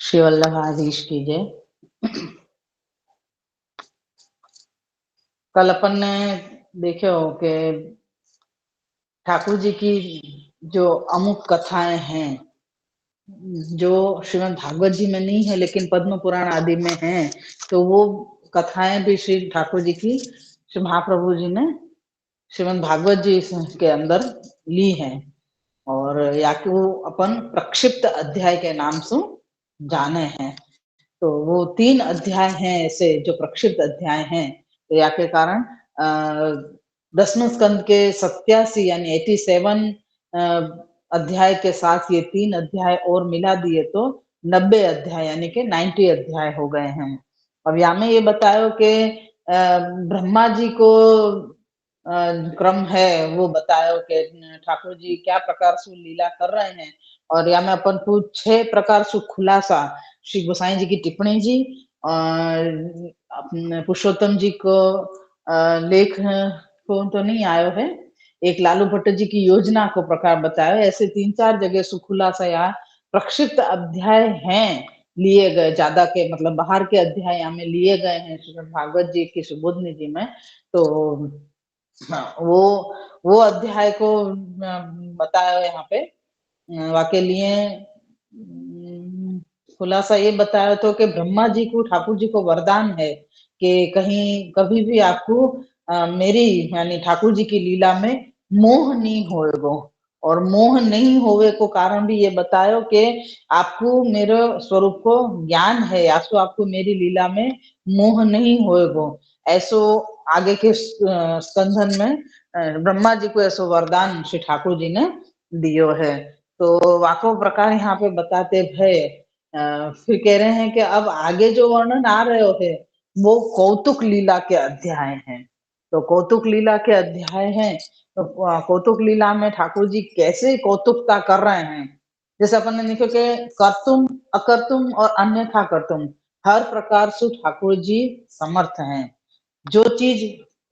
श्री वल्लभाधीश की जय। कल अपन ने देखो कि ठाकुर जी की जो अमुक कथाएं हैं जो श्रीमद् भागवत जी में नहीं है लेकिन पद्म पुराण आदि में हैं, तो वो कथाएं भी श्री ठाकुर जी की श्री महाप्रभु जी ने श्रीमद् भागवत जी के अंदर ली हैं और या कि वो अपन प्रक्षिप्त अध्याय के नाम से जाने हैं। तो वो 3 अध्याय हैं ऐसे जो प्रक्षिप्त अध्याय हैं, तो या के कारण 10वें स्कंद के 87 यानी 87 अध्याय के साथ ये 3 अध्याय और मिला दिए तो 90 अध्याय यानी कि 90 अध्याय हो गए हैं। अब यहाँ में ये बतायो कि ब्रह्मा जी को क्रम है वो बतायो कि ठाकुर जी क्या प्रकार से लीला कर रहे हैं और या में अपन को 6 प्रकार से खुलासा श्री गोसाई जी की टिप्पणी जी और अपने पुरुषोत्तम जी को लेख को तो नहीं आयो है, एक लालू भट्ट जी की योजना को प्रकार बताया। ऐसे 3-4 जगह सुखुलासा या प्रक्षिप्त अध्याय हैं लिए गए, ज्यादा के मतलब बाहर के अध्याय यहाँ में लिए गए हैं श्रीमद् भागवत जी की सुबोधनी जी में। तो वो अध्याय को बताया यहाँ पे वाके लिए खुलासा ये बताया तो कि ब्रह्मा जी को ठाकुर जी को वरदान है कि कहीं कभी भी आपको मेरी यानी ठाकुर जी की लीला में मोह नहीं होएगो, और मोह नहीं होवे को कारण भी ये बतायो कि आपको मेरे स्वरूप को ज्ञान है, ऐसो आपको मेरी लीला में मोह नहीं होएगो। ऐसो आगे के स्कंधन में ब्रह्मा जी को ऐसो वरदान श्री ठाकुर जी ने दियो है। तो वाको प्रकार यहाँ पे बताते भय फिर कह रहे हैं कि अब आगे जो वर्णन आ रहे है वो कौतुक लीला के अध्याय हैं। तो कौतुक लीला के अध्याय हैं, तो कौतुक लीला में ठाकुर जी कैसे कौतुकता कर रहे हैं, जैसे अपन ने लिखो कि कर्तुम अकर्तुम और अन्यथा कर्तुम हर प्रकार से ठाकुर जी समर्थ हैं। जो चीज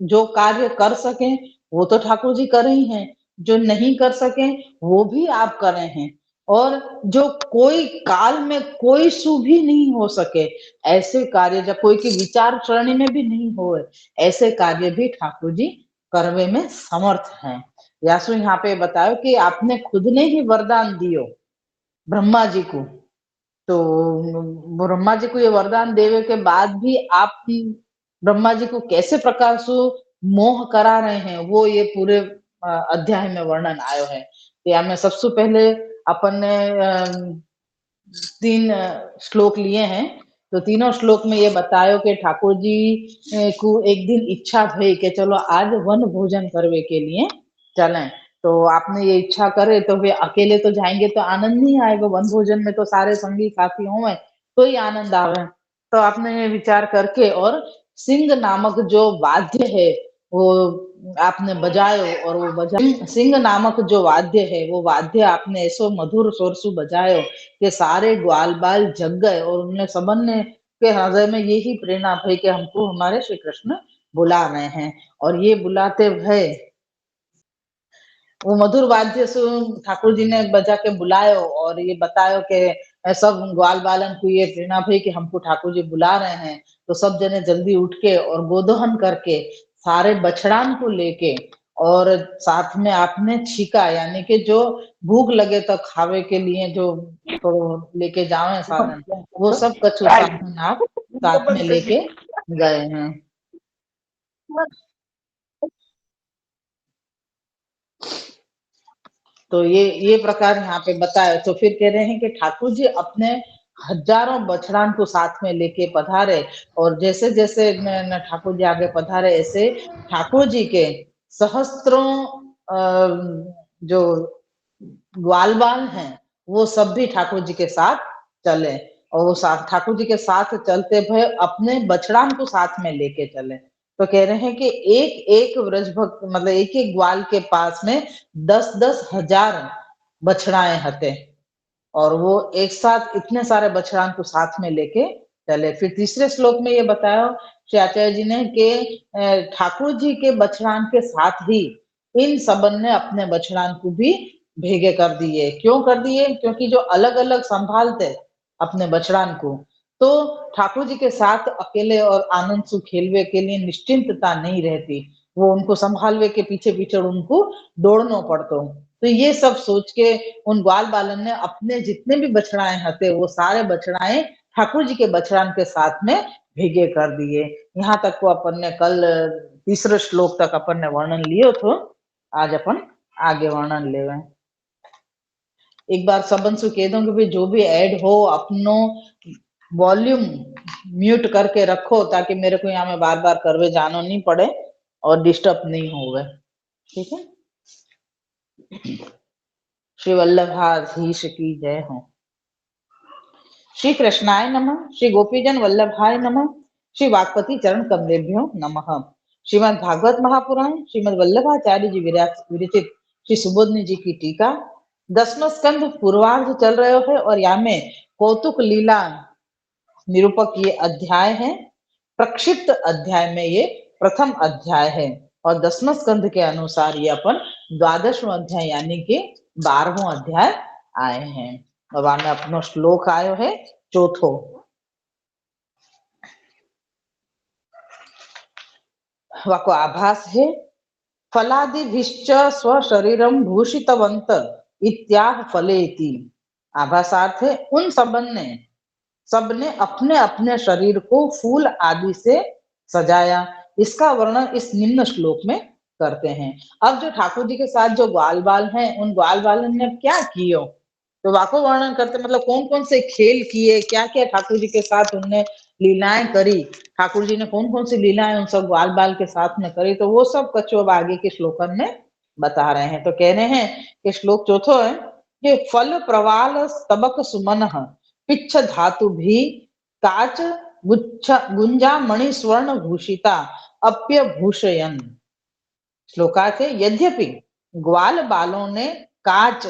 जो कार्य कर सके वो तो ठाकुर जी कर ही हैं, जो नहीं कर सके वो भी आप कर रहे हैं, और जो कोई काल में कोई सु भी नहीं हो सके ऐसे कार्य, जब कोई की विचार श्रेणी में भी नहीं हो ऐसे कार्य भी ठाकुर जी करवे में समर्थ हैं। यासु यहाँ पे बताओ कि आपने खुद ने ही वरदान दियो ब्रह्मा जी को, तो ब्रह्मा जी को ये वरदान देवे के बाद भी आप ब्रह्मा जी को कैसे प्रकार से मोह करा रहे हैं वो ये पूरे अध्याय में वर्णन आयो है। तो या में सबसे पहले अपन ने 3 श्लोक लिए हैं, तो तीनों श्लोक में ये बतायो कि ठाकुर जी को एक दिन इच्छा भई कि चलो आज वन भोजन करवे के लिए चलें। तो आपने ये इच्छा करे तो वे अकेले तो जाएंगे तो आनंद नहीं आएगा, वन भोजन में तो सारे संगी साथी हों तो ही आनंद आवे। तो आपने ये विचार करके और सिंह नामक जो वाद्य है वो आपने बजायो, और वो बजा सिंह नामक जो वाद्य है वो वाद्य आपने ऐसो मधुर स्वर से बजायो कि सारे ग्वाल बाल जग गए, और उनने सबन ने के हृदय में यही प्रेरणा भई कि हमको हमारे श्री कृष्ण बुला रहे हैं। और ये बुलाते भय वो मधुर वाद्य से ठाकुर जी ने बजा के बुलायो और ये बतायो कि सब ग्वाल बालन को ये प्रेरणा भई कि हमको ठाकुर जी बुला रहे हैं। तो सब जने जल्दी उठ के और गोदोहन करके सारे बछड़ान को लेके और साथ में आपने छीका यानी कि जो भूख लगे तो खावे के लिए जो तो लेके जावे साधन, वो सब कछु साधन आप साथ में लेके गए हैं। तो ये प्रकार यहाँ पे बताया। तो फिर कह रहे हैं कि ठाकुर जी अपने हजारों बछड़ान को साथ में लेके पधारे, और जैसे जैसे न ठाकुर जी आगे पधारे ऐसे ठाकुर जी के सहस्त्रों जो ग्वाल बाल हैं वो सब भी ठाकुर जी के साथ चले, और वो साथ ठाकुर जी के साथ चलते भय अपने बछड़ान को साथ में लेके चले। तो कह रहे हैं कि एक एक व्रज भक्त मतलब एक एक ग्वाल के पास में 10-10 हजार बछड़ाएं हते, और वो एक साथ इतने सारे बछड़ान को साथ में लेके चले। फिर तीसरे श्लोक में ये बताया श्री आचार्य जी ने कि ठाकुर जी के बछड़ान के साथ ही इन सबन ने अपने बछड़ान को भी भेगे कर दिए। क्यों कर दिए? क्योंकि जो अलग अलग संभालते अपने बछड़ान को। तो ठाकुर जी के साथ अकेले और आनंद सु खेलवे के लिए निश्चिंतता नहीं रहती, वो उनको संभालवे के पीछे पीछे उनको दौड़ना पड़तो। तो ये सब सोच के उन ग्वाल बालन ने अपने जितने भी बछड़ाएं हते वो सारे बछड़ाएं ठाकुर जी के बछड़ान के साथ में भेगे कर दिए। यहाँ तक को अपन ने कल तीसरे श्लोक तक अपन ने वर्णन लियो थो, आज अपन आगे वर्णन लेवे। एक बार सबन से कह दूं कि भाई जो भी ऐड हो अपनो वॉल्यूम म्यूट करके रखो ताकि मेरे को यहाँ में बार बार करवे जानो नहीं पड़े और डिस्टर्ब नहीं होवे, ठीक है। श्री वल्लभाधीश की जय हो। श्री कृष्णाय नमः। श्री गोपीजन वल्लभाय नमः। श्री वागपति चरण कमलेभ्यो नमः। श्रीमद् भागवत महापुराण श्रीमद् वल्लभाचार्य जी विरचित श्री सुबोधनी जी की टीका 10वां स्कंद पूर्वार्ध चल रहे है और यहाँ में कौतुक लीला निरूपक ये अध्याय है। प्रक्षिप्त अध्याय में ये प्रथम अध्याय है और 10वां स्कंद के अनुसार ये अपन 12वां अध्याय यानी कि 12वां अध्याय आए हैं। अब में अपनो श्लोक आयो है चौथो। वाको आभास है फलादिभिश्च स्वशरीरम भूषितवंत इत्याह फलेति। आभासार्थ है उन सबने अपने अपने शरीर को फूल आदि से सजाया। इसका वर्णन इस निम्न श्लोक में करते हैं। अब जो ठाकुर जी के साथ जो ग्वाल बाल हैं उन ग्वाल बालन ने क्या कियो तो वाको वर्णन करते, मतलब कौन कौन से खेल किए, क्या क्या ठाकुर जी के साथ उनने लीलाएं करी, ठाकुर जी ने कौन कौन सी लीलाएं उन सब ग्वाल बाल के साथ में करी, तो वो सब कछु अब आगे के श्लोकन में बता रहे हैं। तो कह रहे हैं कि श्लोक चौथो है कि फल प्रवाल स्तबक सुमन पिच्छ धातु भी काच गुंजा मणि स्वर्ण भूषिता अप्य भूषयन। श्लोकार्थ है यद्यपि ग्वाल बालों ने काच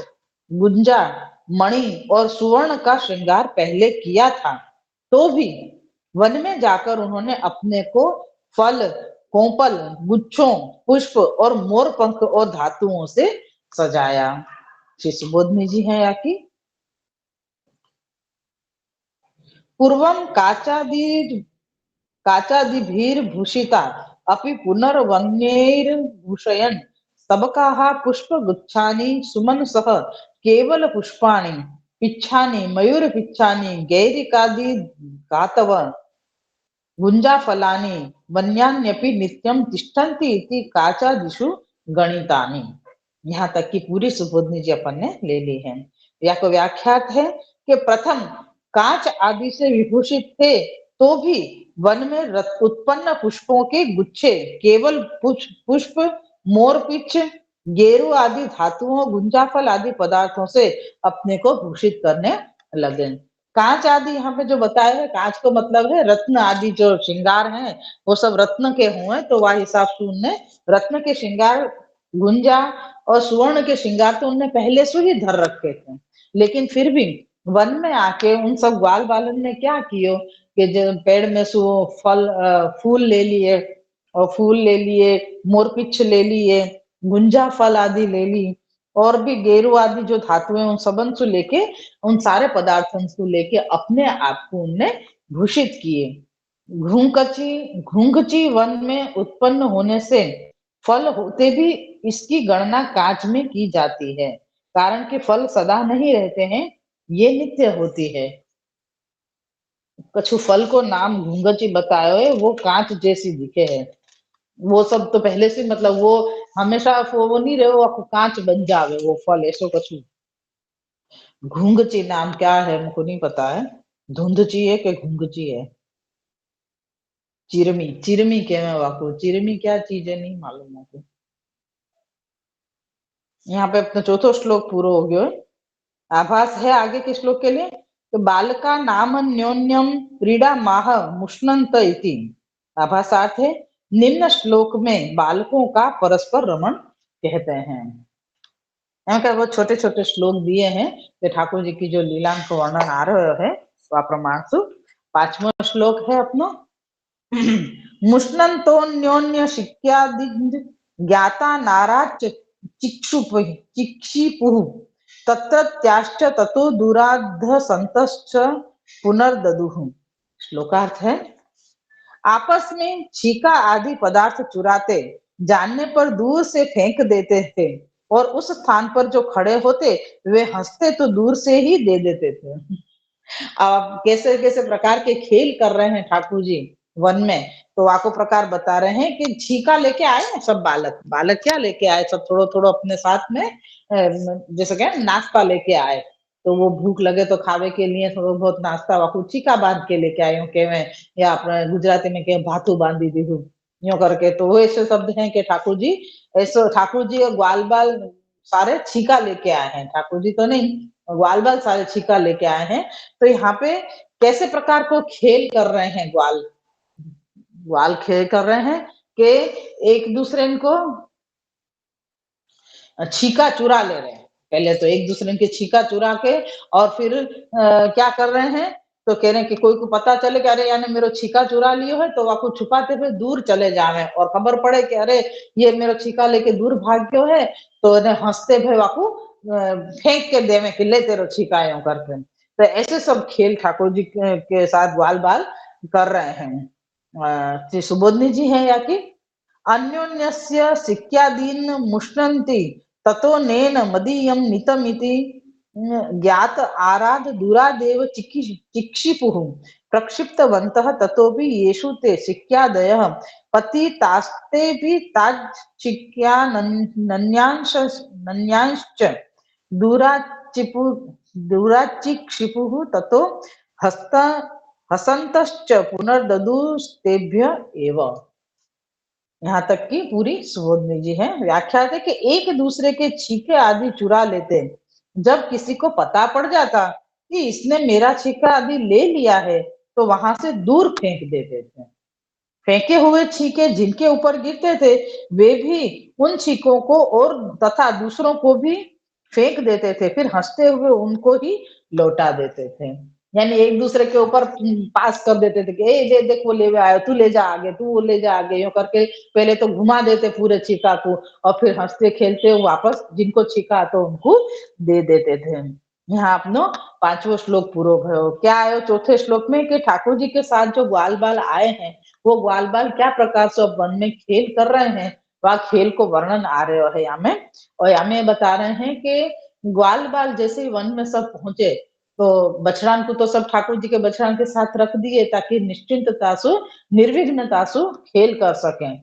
गुंजा मणि और सुवर्ण का श्रृंगार पहले किया था तो भी वन में जाकर उन्होंने अपने को फल कोपल गुच्छों पुष्प और मोर पंख और धातुओं से सजाया। श्री सुबोधनी जी हैं या की पूर्वम काचादिभिर्भूषिता अपि पुनर्वन्यैर्भूषयन् स्तबकाः पुष्पगुच्छानि सुमनसः केवल पुष्पाणि पिच्छानि मयूर पिच्छानि गैरिकादि गातव गुंजाफलानि वन्यान्यपि नित्यं तिष्ठन्ति इति काचादिषु गणितानि। यहाँ तक की पूरी सुबोधनी जी अपन ने ले ली है। या को व्याख्यात है कि प्रथम कांच आदि से विभूषित थे तो भी वन में उत्पन्न पुष्पों के गुच्छे केवल पुष्प मोरपिच गेरू आदि धातुओं गुंजाफल आदि पदार्थों से अपने को भूषित करने लगे। कांच आदि यहाँ पे जो बताया है, कांच को मतलब है रत्न आदि जो श्रृंगार हैं वो सब रत्न के हुए, तो वह हिसाब से उनने रत्न के श्रृंगार गुंजा और सुवर्ण के श्रृंगार तो उनने पहले से ही धर रखे थे। लेकिन फिर भी वन में आके उन सब ग्वाल बालन ने क्या कियो कि जो पेड़ में सु फूल ले लिए और फूल ले लिए, मोरपिच्छ ले लिए, गुंजा फल आदि ले ली और भी गेरू आदि जो धातुएं उन सबन से लेके उन सारे पदार्थों को लेके अपने आप को उनने भूषित किए। घुंघची वन में उत्पन्न होने से फल होते भी इसकी गणना कांच में की जाती है, कारण कि फल सदा नहीं रहते हैं, ये नित्य होती है। कछु फल को नाम घुंघची बतायो है, वो कांच जैसी दिखे है। वो सब तो पहले से मतलब वो हमेशा वो नहीं रहे, वो कांच बन जावे वो फल, ऐसो कछु घुंघची नाम क्या है मुझको नहीं पता है, धुंधची है कि घुंघची है। चिरमी चिरमी के मैं वाकू चिरमी क्या चीज है नहीं मालूम मुझको। यहाँ पे अपना चौथो श्लोक पूरा हो गयो। आभास है आगे के श्लोक के लिए तो बालका नाम न्योन्यम क्रीड़ा माह मुष्णंत इति। आभासार्थ है निम्न श्लोक में बालकों का परस्पर रमण कहते हैं। यहाँ का वो छोटे छोटे श्लोक दिए हैं कि ठाकुर जी की जो लीला को वर्णन आ रहा है प्रमाण से। 5वां श्लोक है अपना मुष्णन्तोन्योन्य शिक्यादि ज्ञाता नाराच चिक्षिपुः तत्रत्याश्च ततो दुराध संतश्च पुनर्ददुः। श्लोकार्थ है, आपस में छीका आदि पदार्थ चुराते, जानने पर दूर से फेंक देते थे, और उस स्थान पर जो खड़े होते वे हंसते तो दूर से ही दे देते थे। अब कैसे कैसे प्रकार के खेल कर रहे हैं ठाकुर जी वन में। तो आपको प्रकार बता रहे हैं कि छीका लेके आए ना सब बालक, बालक क्या लेके आए, सब थोड़ा थोड़ा अपने साथ में जैसे क्या नाश्ता लेके आए। तो वो भूख लगे तो खावे के लिए थोड़ा बहुत नाश्ता वाकू छीका बांध के लेके आए हूँ के मैं, या अपने गुजराती में के भातू बांधी दी हूँ यूं करके। तो वो ऐसे शब्द हैं कि ठाकुर जी और ग्वाल बाल सारे छीका लेके आए हैं, ठाकुर जी तो नहीं, ग्वाल बाल सारे छीका लेके आए हैं। तो यहाँ पे कैसे प्रकार को खेल कर रहे हैं ग्वाल, ग्वाल खेल कर रहे हैं कि एक दूसरे को छीका चुरा ले रहे हैं। पहले तो एक दूसरे के छीका चुरा के और फिर क्या कर रहे हैं, तो कह रहे हैं कि कोई को पता चले कि अरे यानी मेरो छीका चुरा लियो है, तो वाको छुपाते हुए दूर चले जावे, और खबर पड़े कि अरे ये मेरो छीका लेके दूर भाग गयो है, तो इन्हें हंसते हुए वाको फेंक के देवे कि ले तेरो छीका यूं करके। तो ऐसे सब खेल ठाकुर जी के साथ ग्वाल बाल कर रहे हैं। श्री सुबोधनी जी हैं या कि अन्योन्यस्य सिक्क्यादीन् मुष्णन्ति ततो नेन मदीयं नितमिति ज्ञात आराध दूरादेव चिक्षिपुः प्रक्षिप्तवन्तः ततोपि येषु ते सिक्क्यादयः पतितास्तेऽपि ताच्चिक्यानन्यांश नन्यांश्च दूराचिपु दूराचिक्षिपुः ततो हस्त हसन्तश्च पुनर्ददुस्तेभ्य एव। यहाँ तक की पूरी सुबोधनी जी है व्याख्या है कि एक दूसरे के छीके आदि चुरा लेते, जब किसी को पता पड़ जाता कि इसने मेरा छीका आदि ले लिया है, तो वहां से दूर फेंक देते थे। फेंके हुए छीके जिनके ऊपर गिरते थे वे भी उन छीकों को और तथा दूसरों को भी फेंक देते थे, फिर हंसते हुए उनको ही लौटा देते थे। यानी एक दूसरे के ऊपर पास कर देते थे कि ए दे देख वो ले आयो, तू ले जा आगे, तू वो ले जा आगे, यूं करके पहले तो घुमा देते पूरे छीका को, और फिर हंसते खेलते वापस जिनको छीका तो उनको दे देते थे। यहाँ अपनो 5वां श्लोक पूरो भयो। क्या आयो चौथे श्लोक में कि ठाकुर जी के साथ जो ग्वाल बाल आए हैं, वो ग्वाल बाल क्या प्रकार से वन में खेल कर रहे हैं, वह खेल को वर्णन आ रहे है यहाँ में। और यहाँ में बता रहे हैं कि ग्वाल बाल जैसे ही वन में सब पहुंचे, तो बछड़ान को तो सब ठाकुर जी के बछड़ान के साथ रख दिए ताकि निश्चिंतता से निर्विघ्नता से खेल कर सकें।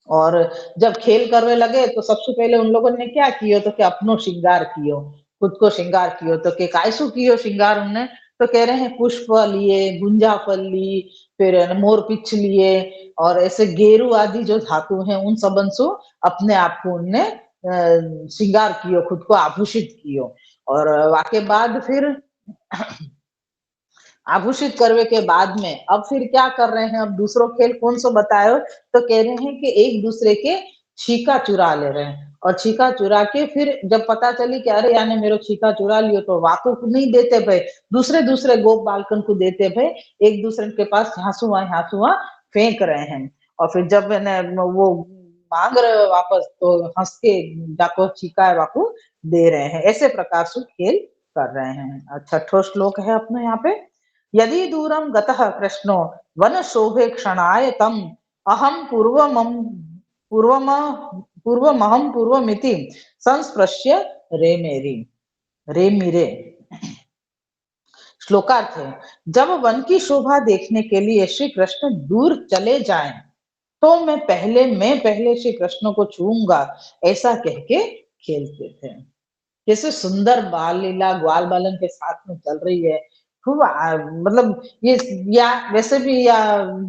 और जब खेल करने लगे तो सबसे पहले उन लोगों ने क्या किया, तो कि अपनो श्रृंगार कियो, खुद को श्रृंगार कियो। तो के कायसु कियो श्रृंगार उनने, तो कह रहे हैं पुष्प लिए, गुंजा फल ली, फिर मोर पिछ लिए, और ऐसे गेरू आदि जो धातु हैं उन सबन से अपने आप को उनने श्रृंगार कियो, खुद को आभूषित कियो। और वाके बाद फिर आभूषित करने के बाद में अब फिर क्या कर रहे हैं, अब दूसरो खेल कौन सो बतायो, तो कह रहे हैं कि एक दूसरे के छीका चुरा ले रहे हैं, और छीका चुरा के फिर जब पता चली कि अरे यानी मेरो छीका चुरा लियो, तो वाको को नहीं देते भाई, दूसरे दूसरे गोप बालकन को देते भाई, एक दूसरे के पास हाँसुआ फेंक रहे हैं। और फिर जब वो मांग रहे हो वापस, तो हंस के जाको छीका है वाको दे रहे हैं। ऐसे प्रकार से खेल कर रहे हैं। छठो श्लोक है अपने यहाँ पे, यदि दूरं गतः कृष्णो वनशोभे क्षणाय तम् अहं पूर्वम पूर्वमहं पूर्वमिति संस्पृश्य रेमेरि रेमिरे। श्लोकार्थ है, जब वन की शोभा देखने के लिए श्री कृष्ण दूर चले जाएं, तो मैं पहले श्री कृष्ण को छूऊंगा, ऐसा कह के खेलते थे। कैसे सुंदर बाल लीला ग्वाल बालन के साथ में चल रही है। खूब मतलब ये, या वैसे भी या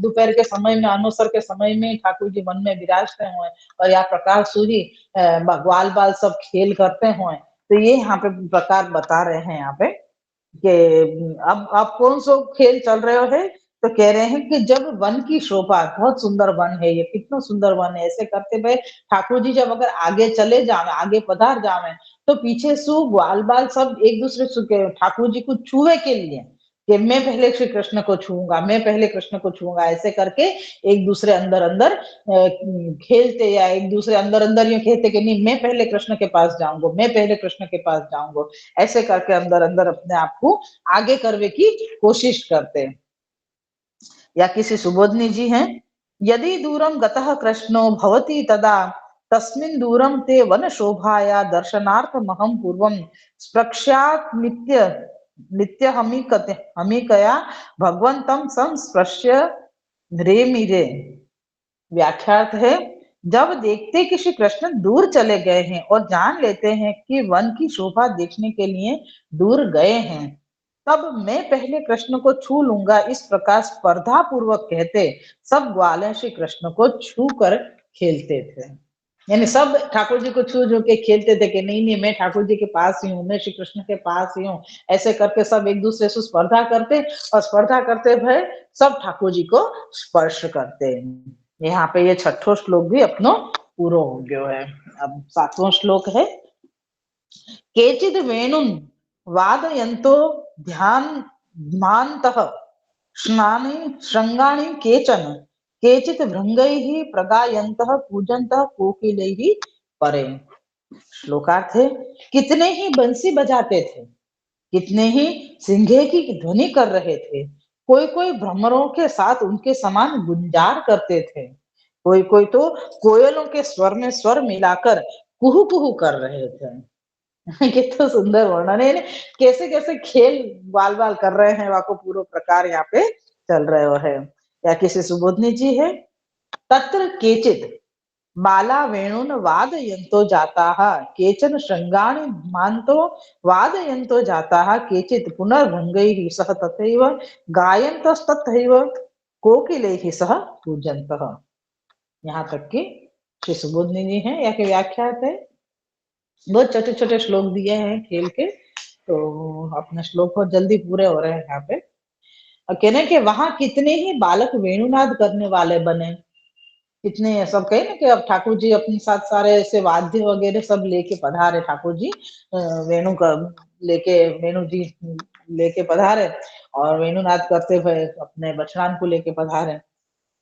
दोपहर के समय में अनुसर के समय में ठाकुर जी मन में विराजते हुए, और या प्रकार सूरी ग्वाल बाल सब खेल करते हुए। तो ये यहाँ पे प्रकार बता रहे हैं यहाँ पे कि अब कौन सो खेल चल रहे है, तो कह रहे हैं कि जब वन की शोभा, बहुत सुंदर वन है ये, कितना सुंदर वन है, ऐसे करते हुए ठाकुर जी जब अगर आगे चले जावे, आगे पधार जावे, तो पीछे सु ग्वाल बाल सब एक दूसरे ठाकुर जी को छुए के लिए कि मैं पहले श्री कृष्ण को छूऊंगा, मैं पहले कृष्ण को छूऊंगा, ऐसे करके एक दूसरे अंदर अंदर खेलते, या एक दूसरे अंदर अंदर यूं कहते कि नहीं मैं पहले कृष्ण के पास जाऊंगा, मैं पहले कृष्ण के पास जाऊंगा, ऐसे करके अंदर अंदर अपने आप को आगे करने की कोशिश करते हैं। या किसी सुबोधनी जी हैं, यदि दूरम गतः कृष्णो भवति तदा तस्मिन् दूरम ते वन शोभाया दर्शनार्थमहं पूर्वं स्प्रक्ष्यात् नित्य नित्य हमिकया भगवंतं संस्पृश्य रेमिरे। व्याख्यार्थ है, जब देखते कि श्री कृष्ण दूर चले गए हैं और जान लेते हैं कि वन की शोभा देखने के लिए दूर गए हैं, तब मैं पहले कृष्ण को छू लूंगा, इस प्रकार स्पर्धा पूर्वक कहते सब ग्वाले श्री कृष्ण को छू कर खेलते थे। यानी सब ठाकुर जी को छू छू के खेलते थे कि नहीं नहीं मैं ठाकुर जी के पास ही हूँ, मैं श्री कृष्ण के पास ही हूँ, ऐसे करके सब एक दूसरे से स्पर्धा करते, और स्पर्धा करते हुए सब ठाकुर जी को स्पर्श करते। यहाँ पे ये छठो श्लोक भी अपनो पूरो हो गयो है। अब सातवां श्लोक है, केचिद वेणुन वादयन्तो ध्यान ध्मान्तः स्नानि श्रृंगाणि केचन केचित भृंगैः प्रगायन्तः पूजन्तः कोकिलैः परे। श्लोकार्थ है, कितने ही बंसी बजाते थे, कितने ही सिंघे की ध्वनि कर रहे थे, कोई कोई भ्रमरों के साथ उनके समान गुंजार करते थे, कोई कोई तो कोयलों के स्वर में स्वर मिलाकर कुहू कुहू कर रहे थे। कितना सुंदर वर्णन है, कैसे कैसे खेल बाल बाल कर रहे हैं, वाको पूरा प्रकार यहाँ पे चल रहे हो है। या किसी सुबोधनी जी है, तत्र केचित बाला वेणुन वादयन्तो जाताः केचन शृंगाणि मान्तो वादयन्तो जाताः केचित् पुनर्भृंगैः सह तथैव गायन्तस्तथैव कोकिलैः सह पूजन्तः। यहाँ तक कि श्री सुबोधनी जी है या के व्याख्या है। बहुत छोटे छोटे श्लोक दिए हैं खेल के, तो अपने श्लोक बहुत जल्दी पूरे हो रहे हैं यहाँ पे। और कहने के वहां कितने ही बालक वेणुनाद करने वाले बने, कितने सब कहे ना कि अब ठाकुर जी अपने साथ सारे ऐसे वाद्य वगैरह सब लेके पधारे, ठाकुर जी वेणु का लेके, वेणु जी लेके पधारे और वेणुनाद करते हुए अपने बछड़ान को लेके पधारे।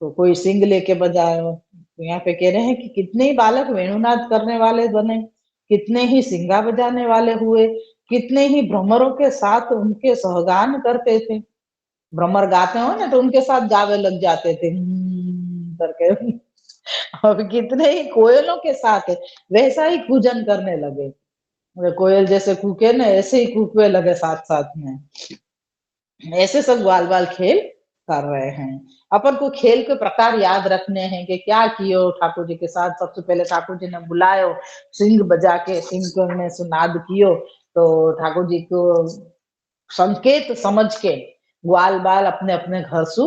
तो कोई सिंह लेके बजाए, तो यहाँ पे कह रहे हैं कि कितने ही बालक वेणुनाद करने वाले बने, कितने ही सिंगा बजाने वाले हुए, कितने ही भ्रमरों के साथ उनके सहगान करते थे। भ्रमर गाते हो ना तो उनके साथ गावे लग जाते थे करके। और कितने ही कोयलों के साथ वैसा ही पूजन करने लगे, कोयल जैसे कूके ना ऐसे ही कूकवे लगे साथ साथ में। ऐसे सब ग्वाल बाल खेल कर रहे हैं। अपन को खेल के प्रकार याद रखने हैं कि क्या कियो ठाकुर जी के साथ। सबसे पहले ठाकुर जी ने बुलायो, सिंह बजा के सिंह को ने सुनाद कियो, तो ठाकुर जी को संकेत समझ के ग्वाल बाल अपने अपने घर से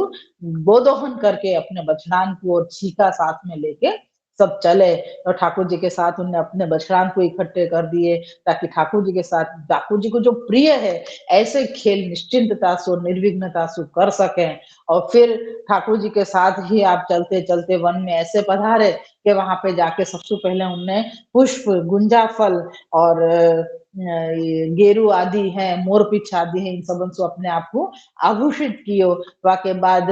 गोदोहन करके अपने बछड़ान को और छीका साथ में लेके सब चले, और ठाकुर जी के साथ उन्हें अपने बछड़ान को इकट्ठे कर दिए, ताकि ठाकुर जी के साथ, ठाकुर जी को जो प्रिय है ऐसे खेल निश्चिंतता से निर्विघ्नता से कर सकें। और फिर ठाकुर जी के साथ ही आप चलते चलते वन में ऐसे पधारे कि वहां पे जाके सबसे पहले उनने पुष्प, गुंजा फल और ये गेरू आदि है, मोरपिछ आदि है, इन सबन से अपने आप को आभूषित कियो। वाके बाद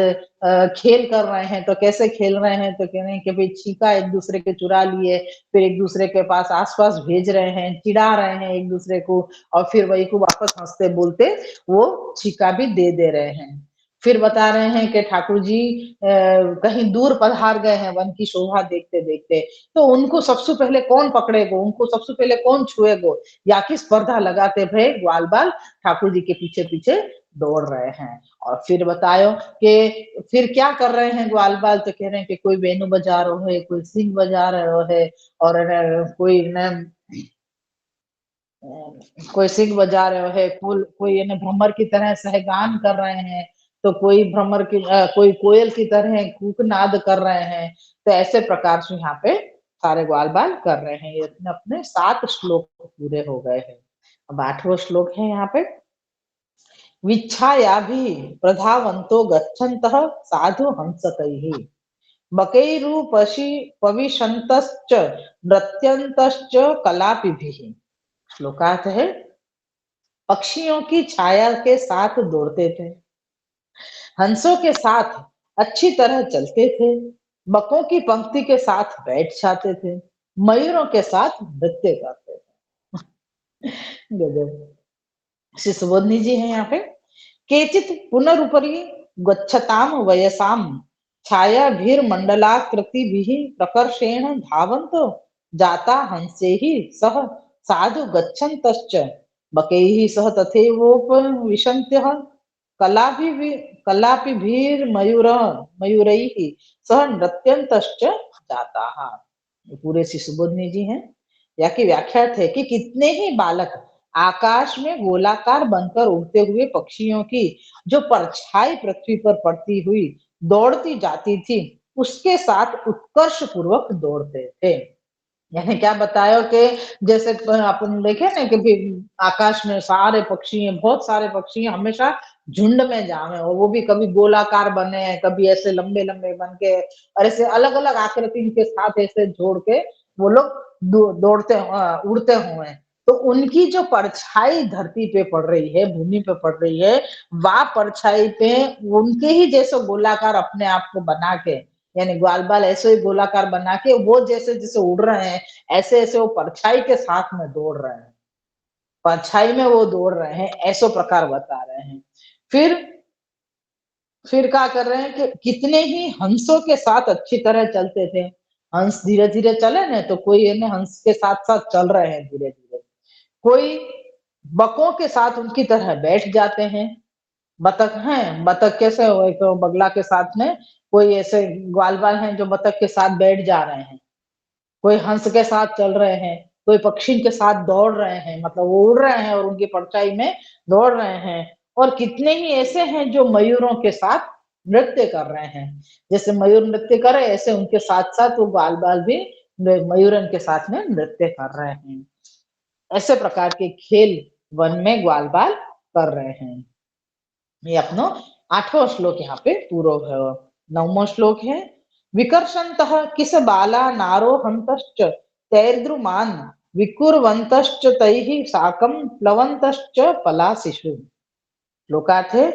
खेल कर रहे हैं तो कैसे खेल रहे हैं, तो कह रहे हैं कि भाई छीका एक दूसरे के चुरा लिए, फिर एक दूसरे के पास आसपास भेज रहे हैं, चिढ़ा रहे हैं एक दूसरे को, और फिर वही को वापस हंसते बोलते वो छीका भी दे दे रहे हैं। फिर बता रहे हैं कि ठाकुर जी कहीं दूर पधार गए हैं वन की शोभा देखते देखते, तो उनको सबसे पहले कौन पकड़ेगो, उनको सबसे पहले कौन छुएगो, या की स्पर्धा लगाते हुए ग्वाल बाल ठाकुर जी के पीछे पीछे दौड़ रहे हैं। और फिर बतायो कि फिर क्या कर रहे हैं ग्वाल बाल, तो कह रहे हैं कि कोई वेणु बजा रहा है, कोई सिंह बजा रहा है, और कोई न कोई सिंह बजा रहे है, कोई भ्रमर की तरह सहगान कर रहे हैं, तो कोई भ्रमर की कोई कोयल की तरह कूकनाद कर रहे हैं। तो ऐसे प्रकार से यहाँ पे सारे ग्वाल बाल कर रहे हैं। ये अपने अपने 7 श्लोक पूरे हो गए हैं। अब 8वां श्लोक है यहाँ पे, विच्छाया भी प्रधावंतो गच्छन्तः साधु हंसकैः बकैरूपशी पविशन्तश्च नृत्यन्तश्च कलापिभिः। श्लोकार्थ है, पक्षियों की छाया के साथ दौड़ते थे, हंसों के साथ अच्छी तरह चलते थे, बकों की पंक्ति के साथ बैठ जाते थे, मयूरों के साथ नृत्य करते थे। गजब। श्री सुबोधनी जी हैं यहाँ पे। केचित पुनरुपरि गच्छताम वयसाम छायाभिर्मण्डलाकृतिभिः प्रकर्षेण धावन्तो जाता हंसैः सह साधु गच्छन्तश्च बकैः सह तथैवोपविशन्त्यः कलाभिः कलापिभिर्मयूरः मयूरैः सह नृत्यन्तश्च जाताः। ये पूरे श्री सुबोधनी जी हैं। या की व्याख्या है कि कितने ही बालक आकाश में गोलाकार बनकर उड़ते हुए पक्षियों की जो परछाई पृथ्वी पर पड़ती हुई दौड़ती जाती थी, उसके साथ उत्कर्ष पूर्वक दौड़ते थे। यानी क्या बताया कि जैसे अपन देखे ना कि आकाश में सारे पक्षी हैं, बहुत सारे पक्षी हैं, हमेशा झुंड में जावे और वो भी कभी गोलाकार बने हैं, कभी ऐसे लंबे लंबे बन के और ऐसे अलग अलग आकृति के साथ ऐसे जोड़ के वो लोग दौड़ते उड़ते हुए हैं। तो उनकी जो परछाई धरती पे पड़ रही है, भूमि पे पड़ रही है, वह परछाई पे उनके ही जैसे गोलाकार अपने आप को बना के, यानी ग्वाल बाल ऐसे ही गोलाकार बना के वो जैसे जैसे उड़ रहे हैं, ऐसे ऐसे वो परछाई के साथ में दौड़ रहे हैं, परछाई में वो दौड़ रहे हैं, ऐसो प्रकार बता रहे हैं। फिर फिर क्या कर रहे हैं कि कितने ही हंसों के साथ अच्छी तरह चलते थे। हंस धीरे धीरे चले ना तो कोई है हंस के साथ साथ चल रहे हैं धीरे धीरे, कोई बकों के साथ उनकी तरह बैठ जाते हैं। बतख हैं, बतख कैसे हो, एक तो बगला के साथ में कोई ऐसे ग्वाल बाल हैं जो बतख के साथ बैठ जा रहे हैं, कोई हंस के साथ चल रहे हैं, कोई पक्षी के साथ दौड़ रहे हैं, मतलब वो उड़ रहे हैं और उनकी परछाई में दौड़ रहे हैं। और कितने ही ऐसे हैं जो मयूरों के साथ नृत्य कर रहे हैं, जैसे मयूर नृत्य करे ऐसे उनके साथ साथ वो ग्वाल बाल भी मयूरन के साथ में नृत्य कर रहे हैं। ऐसे प्रकार के खेल वन में ग्वाल बाल कर रहे हैं। ये अपनो 8वां श्लोक यहाँ पे पूरा है। 9वां श्लोक है विकर्षन्तः किस बाला नारोहन्तश्च तैर्द्रुमान् विकुर्वन्तश्च तैः साकं प्लवन्तश्च पलाशिषु। श्लोकार्थ है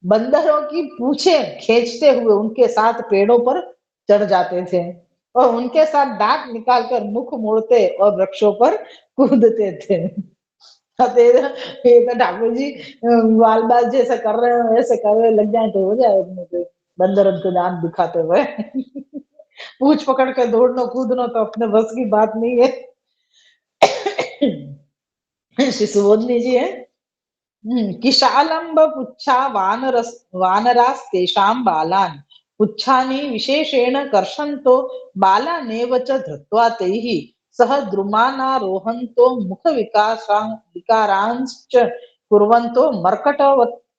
बंदरों की पूछे खींचते हुए उनके साथ पेड़ों पर चढ़ जाते थे और उनके साथ दांत निकालकर मुख मोड़ते और वृक्षों पर कूदते थे। ये तो ठाकुर जी बाल बाल जैसे कर रहे हो ऐसे कर रहे लग जाए तो हो जाए अपने को बंदर उनको दांत दिखाते हुए। पूछ पकड़ के दौड़ना कूदना तो अपने बस की बात नहीं है। श्री सुबोधनी जी है किशालंब पुच्छा वानरास्तेषां बालान् पुच्छानि विशेषेण कर्षन्तो बालानेव च धृत्वा तैः सह द्रुमानारोहन्तो विकारांश्च कुर्वन्तो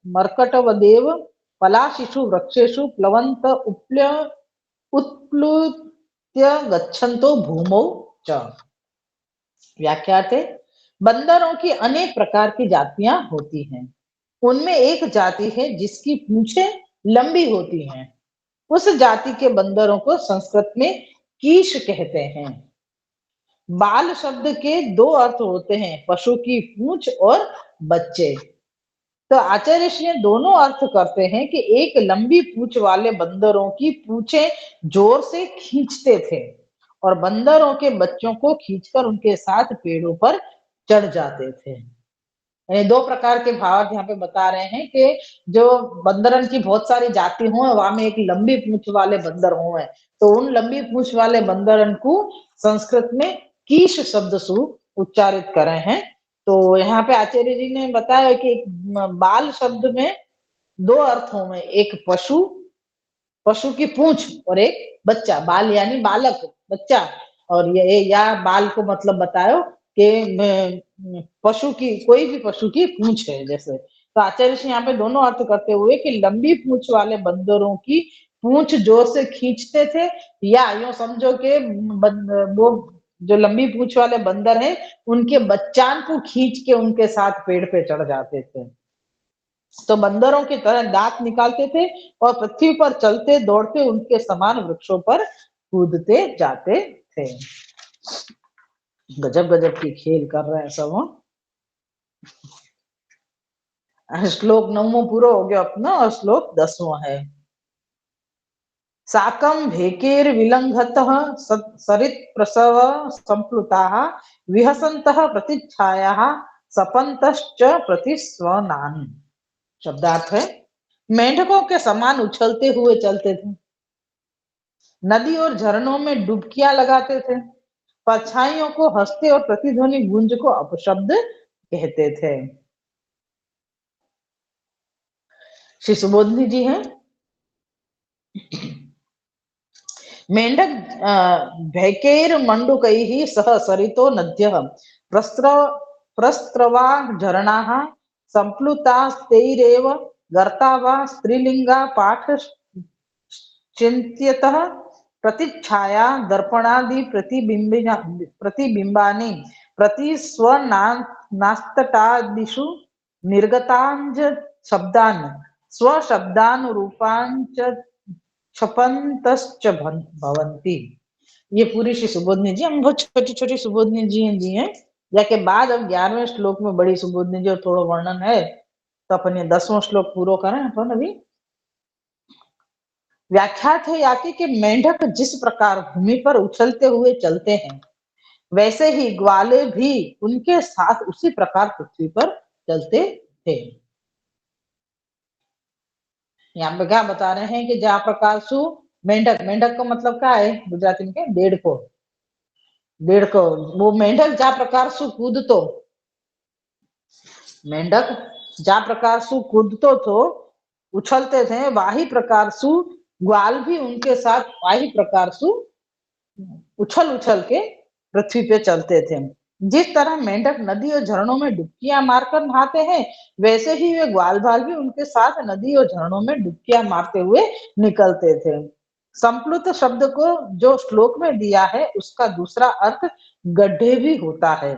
मर्कटवदेव पलाशिषु वृक्षेषु प्लवन्त उत्प्लुत्य गच्छन्तो भूमौ च। व्याख्यार्थ है बंदरों की अनेक प्रकार की जातियां होती हैं। उनमें एक जाति है जिसकी पूंछें लंबी होती हैं। उस जाति के बंदरों को संस्कृत में कीश कहते हैं। बाल शब्द के दो अर्थ होते हैं, पशु की पूंछ और बच्चे। तो आचार्य श्री दोनों अर्थ करते हैं कि एक लंबी पूंछ वाले बंदरों की पूंछें जोर से खींचते थे और बंदरों के बच्चों को खींचकर उनके साथ पेड़ों पर चढ़ जाते थे। यानी दो प्रकार के भाव यहाँ पे बता रहे हैं कि जो बंदरन की बहुत सारी जाति हो वहां में एक लंबी पूंछ वाले बंदर हो, तो उन लंबी पूंछ वाले बंदरन को संस्कृत में कीश शब्द से उच्चारित करे हैं। तो यहाँ पे आचार्य जी ने बताया कि बाल शब्द में दो अर्थों में एक पशु, पशु की पूंछ और एक बच्चा, बाल यानी बालक बच्चा, और ये या बाल को मतलब बतायो कि पशु की कोई भी पशु की पूंछ है जैसे। तो आचार्य जी यहाँ पे दोनों अर्थ करते हुए कि लंबी पूंछ वाले बंदरों की पूंछ जोर से खींचते थे, या यूं समझो कि वो जो लंबी पूंछ वाले बंदर हैं उनके बच्चान को खींच के उनके साथ पेड़ पे चढ़ जाते थे। तो बंदरों की तरह दांत निकालते थे और पृथ्वी पर चलते दौड़ते उनके समान वृक्षों पर कूदते जाते थे। गजब गजब की खेल कर रहे हैं सब। श्लोक 9वां पूरा हो गया अपना और श्लोक 10वां है। साकं भेकेर्विलङ्घतः सरित् प्रसव संप्लुताः विहसन्तः प्रतिच्छायाः सपन्तश्च प्रतिस्वनान्। शब्दार्थ है, मेंढकों के समान उछलते हुए चलते थे, नदी और झरनों में डुबकियां लगाते थे, परछाइयों को हंसते और प्रतिध्वनि गूंज को अपशब्द कहते थे। श्री सुबोधनी जी हैं, मेंढक भैकेर मंडुकैः सह सरितो नद्यः प्रस्रवा झरणाः संप्लुतास्तैरेव गर्ता वा स्त्रीलिंगा पाठ चिन्त्यतः प्रतिच्छाया दर्पणादि प्रतिबिंबानि प्रतिस्वनास्तटादिषु निर्गतांज शब्दान् स्वशब्दानुरूपांच क्षपन्तश्च भवन्ति। ये पूरी श्री सुबोधनी जी, हम बहुत छोटी छोटी सुबोधनी जी हैं। जाके बाद अब 11वें श्लोक में बड़ी सुबोधनी जी और थोड़ा वर्णन है, तो अपन ये 10वां श्लोक पूरा करें अपन अभी। व्याख्यात है याकी कि मेंढक जिस प्रकार भूमि पर उछलते हुए चलते हैं, वैसे ही ग्वाले भी उनके साथ उसी प्रकार पृथ्वी पर चलते थे। यहाँ पे क्या बता रहे हैं कि जा प्रकार सु मेंढक, मेंढक का मतलब क्या है गुजराती में, क्या डेढ़को, डेढ़को, वो मेंढक जा प्रकार सु कूदतो, मेंढक जा प्रकार सु कूदतो तो उछलते थे, वाही प्रकार सु ग्वाल भी उनके साथ वाही प्रकार सु उछल उछल के पृथ्वी पे चलते थे। जिस तरह मेंढक नदी और झरनों में डुबकियां मारकर नहाते हैं, वैसे ही वे ग्वाल बाल भी उनके साथ नदी और झरनों में डुबकियां मारते हुए निकलते थे। संप्लुत शब्द को जो श्लोक में दिया है, उसका दूसरा अर्थ गड्ढे भी होता है।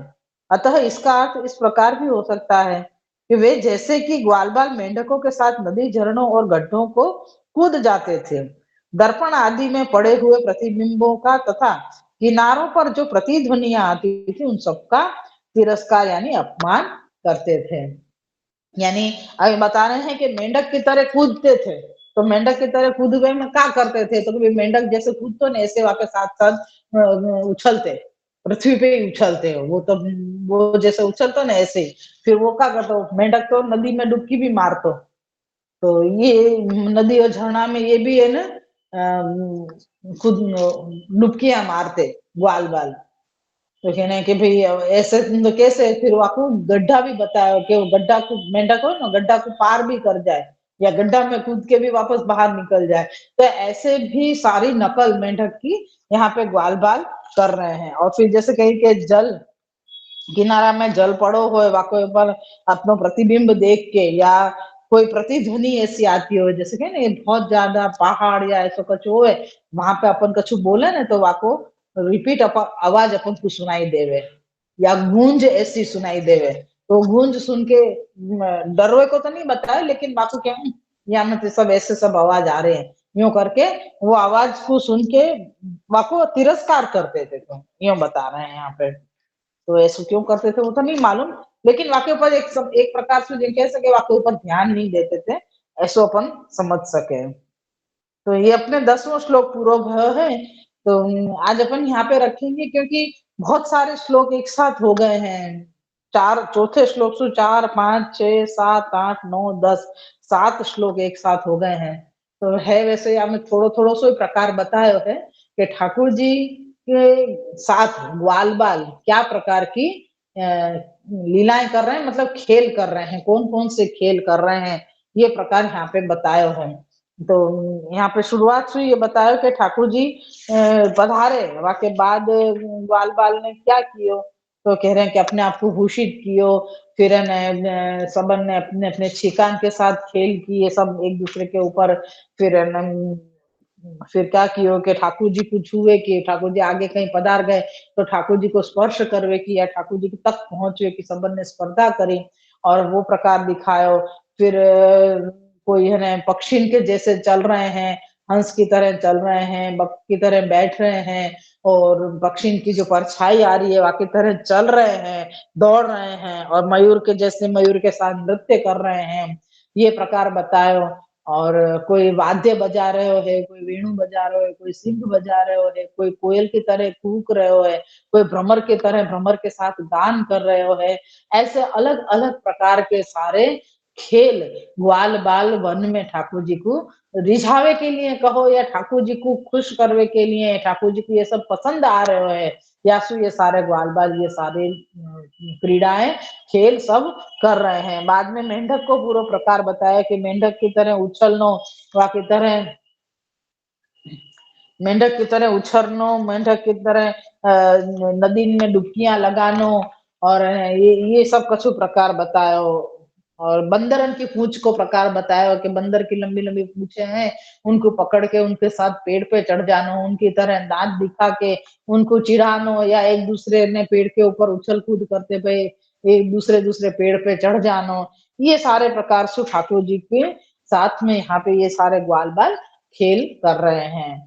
अतः इसका अर्थ इस प्रकार भी हो सकता है कि वे जैसे कि ग्वाल बाल मेंढकों के साथ नदी, झरनों और गड्ढों को कूद जाते थे। दर्पण आदि में पड़े हुए प्रतिबिंबों का तथा किनारों पर जो प्रतिध्वनियां आती थी, उन सबका तिरस्कार यानी अपमान करते थे। यानी अभी बता रहे हैं कि मेंढक की तरह कूदते थे, तो मेंढक की तरह कूद गए में क्या करते थे, तो कभी मेंढक जैसे कूदते ना, ऐसे वहां पे साथ साथ उछलते, पृथ्वी पे ही उछलते हो वो, तो वो जैसे उछलते ना ऐसे ही। फिर वो क्या करते, मेंढक तो नदी में डुबकी भी मारतो, तो ये नदी और झरना में ये भी है ना, खुद डुबकियां मारते ग्वाल बाल। तो कहना है कि भाई ऐसे तो कैसे, फिर आपको गड्ढा भी बताया कि वो गड्ढा को, मेंढक हो ना, गड्ढा को पार भी कर जाए या गड्ढा में कूद के भी वापस बाहर निकल जाए। तो ऐसे भी सारी नकल मेंढक की यहाँ पे ग्वाल बाल कर रहे हैं। और फिर जैसे कहीं के जल किनारा में जल पड़ो हो, वाको पर अपनो प्रतिबिंब देख के या कोई प्रतिध्वनि ऐसी आती हो, जैसे कि ना बहुत ज्यादा पहाड़ या ऐसा कुछ हो, वहां पे अपन कछु बोले ना, तो वाको रिपीट आवाज अपन को सुनाई देवे या गूंज ऐसी सुनाई देवे, तो गूंज सुन के डरवे को तो नहीं बताए, लेकिन बाकी क्या यहाँ में तो सब ऐसे सब आवाज आ रहे हैं, यूं करके वो आवाज को सुन के वाको तिरस्कार करते थे, तो यूं बता रहे हैं यहाँ पे। तो ऐसे क्यों करते थे वो तो नहीं मालूम, लेकिन वाक्य ऊपर एक प्रकार से जो कह सके वाक्य ऊपर ध्यान नहीं देते थे, ऐसो अपन समझ सके। तो ये अपने 10वां श्लोक पूरा भयो है। तो आज अपन यहाँ पे रखेंगे, क्योंकि बहुत सारे श्लोक एक साथ हो गए हैं। चार चौथे श्लोक से 4 5 6 7 8 9 10 7 श्लोक एक साथ हो गए हैं। तो है वैसे हमें थोड़ो थोड़ो सो प्रकार बताया है कि ठाकुर जी के साथ ग्वाल बाल क्या प्रकार की लीलाएं कर रहे हैं, मतलब खेल कर रहे हैं, कौन कौन से खेल कर रहे हैं, ये प्रकार यहाँ पे बताया है। तो यहाँ पे शुरुआत से ये बताया कि ठाकुर जी पधारे, वाके बाद ग्वाल बाल ने क्या कियो, तो कह रहे हैं कि अपने आप को भूषित कियो, फिर सबन ने अपने अपने छिकान के साथ खेल किए सब एक दूसरे के ऊपर, फिर फिर क्या कियो कि ठाकुर जी को छुए कि ठाकुर जी आगे कहीं पधार गए तो ठाकुर जी को स्पर्श करवे की या ठाकुर जी तक पहुंचे कि सबन ने स्पर्धा करी और वो प्रकार दिखायो। फिर कोई है ना पक्षी के जैसे चल रहे हैं, हंस की तरह चल रहे हैं, बक की तरह बैठ रहे हैं और पक्षी की जो परछाई आ रही है वहाँ की तरह चल रहे हैं, दौड़ रहे हैं और मयूर के जैसे मयूर के साथ नृत्य कर रहे हैं, ये प्रकार बतायो। और कोई वाद्य बजा रहे हो है, कोई वेणु बजा रहे हो, कोई सिंह बजा रहे हो है, कोई कोयल की तरह कूक रहे हो है, कोई भ्रमर की तरह भ्रमर के साथ गान कर रहे हो है। ऐसे अलग अलग प्रकार के सारे खेल ग्वाल बाल वन में ठाकुर जी को रिझावे के लिए कहो या ठाकुर जी को खुश करने के लिए, ठाकुर जी को ये सब पसंद आ रहे है, या सु ये सारे ग्वाल बाल ये सारे क्रीड़ाएं खेल सब कर रहे हैं। बाद में मेंढक को पूरा प्रकार बताया कि मेंढक की तरह उछलनो, वा की तरह मेंढक की तरह उछलनो, मेंढक की तरह नदी में डुबकियां लगानो, और ये सब कछु प्रकार बतायो। और बंदरन की पूंछ को प्रकार बताया कि बंदर की लंबी लंबी पूंछे हैं, उनको पकड़ के उनके साथ पेड़ पे चढ़ जानो, उनकी तरह दांत दिखा के उनको चिढ़ानो, या एक दूसरे ने पेड़ के ऊपर उछल कूद करते पे एक दूसरे दूसरे पेड़ पे चढ़ जानो। ये सारे प्रकार से ठाकुर जी के साथ में यहाँ पे ये सारे ग्वाल बाल खेल कर रहे हैं।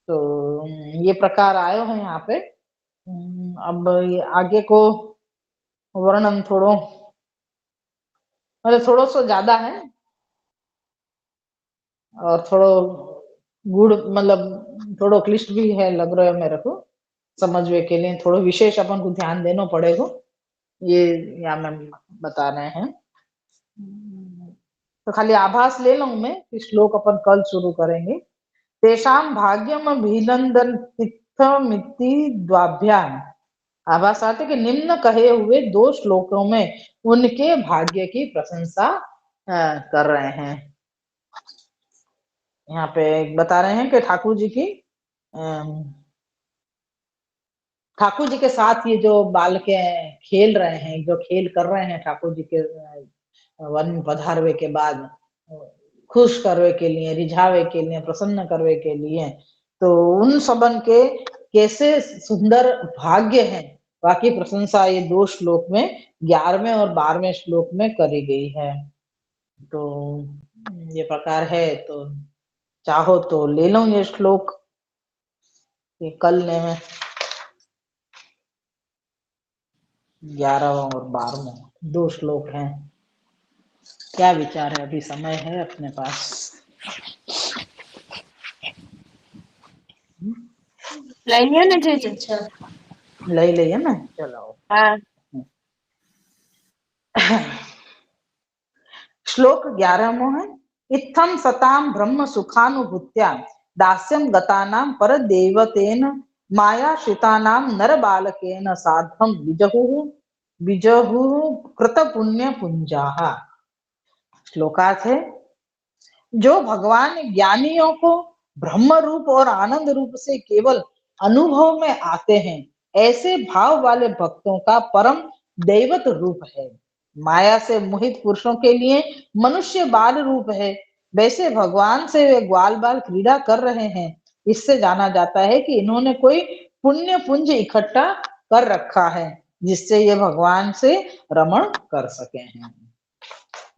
तो ये प्रकार आयो है यहाँ पे। अब ये आगे को वर्णन थोड़ो मतलब थोड़ो सो ज्यादा है और थोड़ो गुड़ मतलब थोड़ो क्लिष्ट भी है लग रहा है मेरे को समझने के लिए, थोड़ो विशेष अपन को ध्यान देना पड़ेगा। ये यहाँ में बता रहे हैं। तो खाली आभास ले लूं मैं, श्लोक अपन कल शुरू करेंगे। तेषाम भाग्यम अभिनंदन तिथमिति द्वाभ्याम। आभास आते कि निम्न कहे हुए दो श्लोकों में उनके भाग्य की प्रशंसा कर रहे हैं। यहाँ पे बता रहे हैं कि ठाकुर जी की ठाकुर जी के साथ ये जो बाल के खेल रहे हैं, जो खेल कर रहे हैं ठाकुर जी के वन में पधारवे के बाद, खुश करवे के लिए, रिझावे के लिए, प्रसन्न करवे के लिए, तो उन सबन के कैसे सुंदर भाग्य हैं, बाकी प्रशंसा ये दो श्लोक में 11वें और 12वें श्लोक में करी गई है। तो ये प्रकार है, तो चाहो तो ले लो ये श्लोक, ये कल ने में 11वां और 12वां दो श्लोक हैं। क्या विचार है? अभी समय है अपने पास। लाइनिया ना जी ले लिया ना, चलो। हाँ। श्लोक 11वां है। इत्थम सताम ब्रह्म सुखानुभूत्या दास्यम गतानाम पर देवतेन माया श्रितानाम नर बालकेन साधम विजहु कृत पुण्य पुंजाः। श्लोकार्थ है, जो भगवान ज्ञानियों को ब्रह्म रूप और आनंद रूप से केवल अनुभव में आते हैं, ऐसे भाव वाले भक्तों का परम दैवत रूप है। माया से मोहित पुरुषों के लिए मनुष्य बाल रूप है, वैसे भगवान से वे ग्वाल बाल क्रीड़ा कर रहे हैं। इससे जाना जाता है कि इन्होंने कोई पुण्य पुंज इकट्ठा कर रखा है, जिससे ये भगवान से रमण कर सके हैं।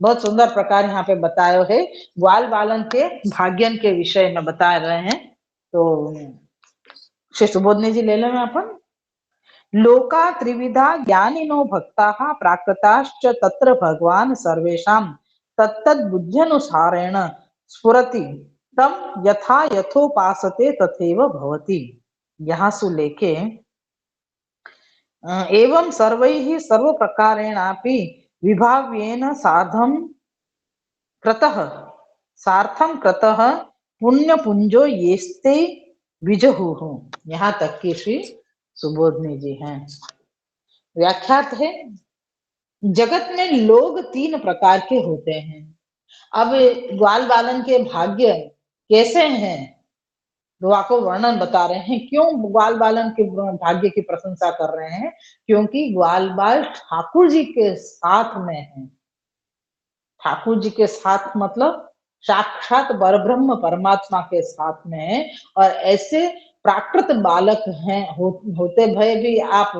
बहुत सुंदर प्रकार यहाँ पे बतायो है, ग्वाल बालन के भाग्यन के विषय में बता रहे हैं। तो श्री सुबोधनी जी ले लें अपन। लोका त्रिविधा ज्ञानिनो भक्ताः प्राकृताश्च तत्र भगवान सर्वेषां तत्तद् बुद्ध्यनुसारेण स्फुरति तम यथा यथोपासते तथैव भवति। यहाँ से लेके एवं सर्वैः सर्व प्रकारेणापि विभाव्येन सार्थम क्रतः पुण्य पुंजो येस्ते विजहुः। यहाँ तक की श्री सुबोधनी जी हैं। व्याख्यात है, जगत में लोग तीन प्रकार के होते हैं। अब ग्वाल बालन के भाग्य कैसे हैं, तो आपको वर्णन बता रहे हैं। क्यों ग्वाल बालन के भाग्य की प्रशंसा कर रहे हैं? क्योंकि ग्वाल बाल ठाकुर जी के साथ में है। ठाकुर जी के साथ मतलब साक्षात परब्रह्म परमात्मा के साथ में है, और ऐसे प्राकृत बालक हैं होते भय भी आप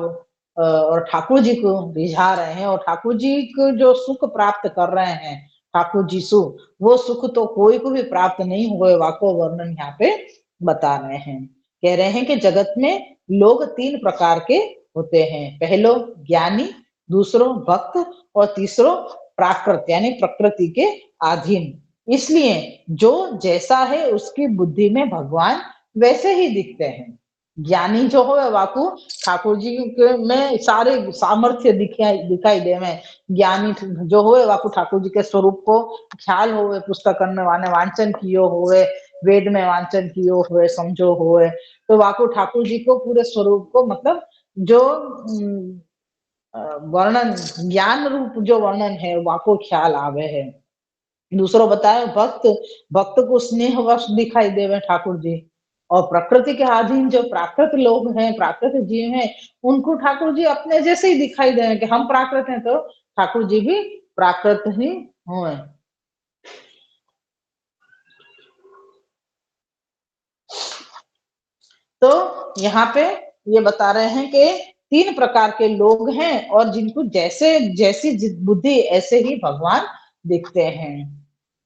और ठाकुर जी को रिझा रहे हैं, और ठाकुर जी को जो सुख प्राप्त कर रहे हैं, ठाकुर जी सु, वो सुख तो कोई को भी प्राप्त नहीं हुए, वाको वर्णन यहाँ पे बता रहे हैं। कह रहे हैं कि जगत में लोग 3 प्रकार के होते हैं। पहलो ज्ञानी, दूसरो भक्त और तीसरो प्राकृत यानी प्रकृति के अधीन। इसलिए जो जैसा है उसकी बुद्धि में भगवान वैसे ही दिखते हैं। ज्ञानी जो हो वाकू ठाकुर जी के में सारे सामर्थ्य दिखाई देवे। ज्ञानी जो होए वाकू ठाकुर जी के स्वरूप को ख्याल होवे, पुस्तकन में वाने वांचन कियो होवे, वेद में वांचन कियो हुए, समझो हुए, तो वाकू ठाकुर जी को पूरे स्वरूप को मतलब जो वर्णन ज्ञान रूप जो वर्णन है वाको ख्याल आवे है। दूसरो बताए भक्त, भक्त को स्नेह वश दिखाई देवे ठाकुर जी। और प्रकृति के अधीन जो प्राकृत लोग हैं, प्राकृत जीव हैं, उनको ठाकुर जी अपने जैसे ही दिखाई देवे कि हम प्राकृत हैं तो ठाकुर जी भी प्राकृत ही हुए। तो यहाँ पे ये बता रहे हैं कि 3 प्रकार के लोग हैं और जिनको जैसे जैसी बुद्धि ऐसे ही भगवान दिखते हैं।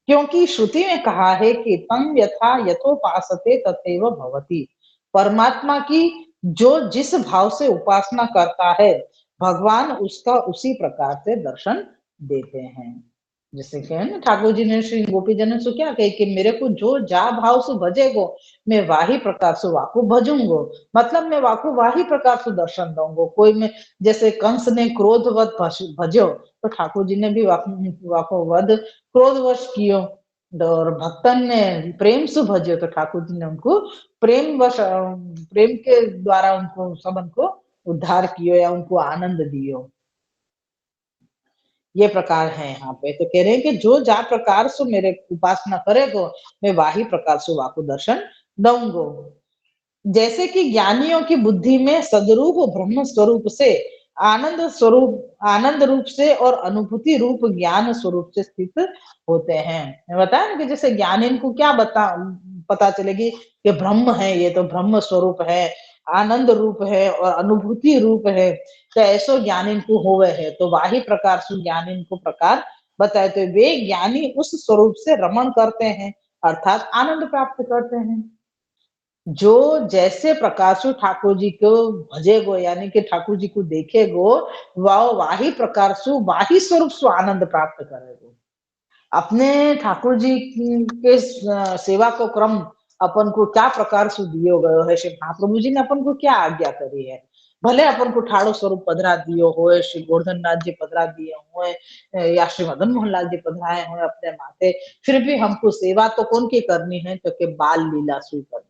क्योंकि श्रुति में कहा है कि तम यथा यथोपासते तथैव भवति। परमात्मा की जो जिस भाव से उपासना करता है भगवान उसका उसी प्रकार से दर्शन देते हैं। जैसे कहे ना ठाकुर जी ने श्री गोपी जन से क्या कहे कि मेरे को जो जा भाव से भजेगो मैं वाही प्रकार से वाकु भजूंगो, मतलब मैं वाकु वाही प्रकार से दर्शन दूंगो। कोई में जैसे कंस ने क्रोधवत भजो तो ठाकुर जी ने भी वाको वध क्रोधवश कियो। और भक्तन ने प्रेम से भजो तो ठाकुर जी ने उनको प्रेम वश प्रेम के द्वारा उनको सबन को उद्धार कियो या उनको आनंद दियो। ये प्रकार है यहाँ पे। तो कह रहे हैं कि जो जा प्रकार से मेरे उपासना करेगो मैं वाही प्रकार से वाकु दर्शन दूंगो। जैसे कि ज्ञानियों की बुद्धि में सदरूप ब्रह्म स्वरूप से आनंद रूप से और अनुभूति रूप ज्ञान स्वरूप से स्थित होते हैं। मैं बताया ना कि जैसे ज्ञानी को क्या पता चलेगी कि ब्रह्म है, ये तो ब्रह्म स्वरूप है, आनंद रूप है और अनुभूति रूप है। तो ऐसो ज्ञानी को होवे है, तो वाही प्रकार से ज्ञानी को प्रकार बताए तो वे ज्ञानी उस स्वरूप से रमण करते हैं अर्थात आनंद प्राप्त करते हैं। जो जैसे प्रकाशु ठाकुर जी को भजेगो यानी कि ठाकुर जी को देखेगो वह वाही प्रकार सु वाही स्वरूप सु आनंद प्राप्त करेगो। अपने ठाकुर जी के सेवा को क्रम अपन को क्या प्रकार से दियो गयो है, श्री महाप्रभु जी ने अपन को क्या आज्ञा करी है। भले अपन को ठाड़ो स्वरूप पधरा दियो हो, श्री गोवर्धन नाथ जी पधरा दिए हुए या श्री मदन मोहन लाल जी पधराए हुए अपने माथे, फिर भी हमको सेवा तो कौन की करनी है, तो के बाल लीला सुई करनी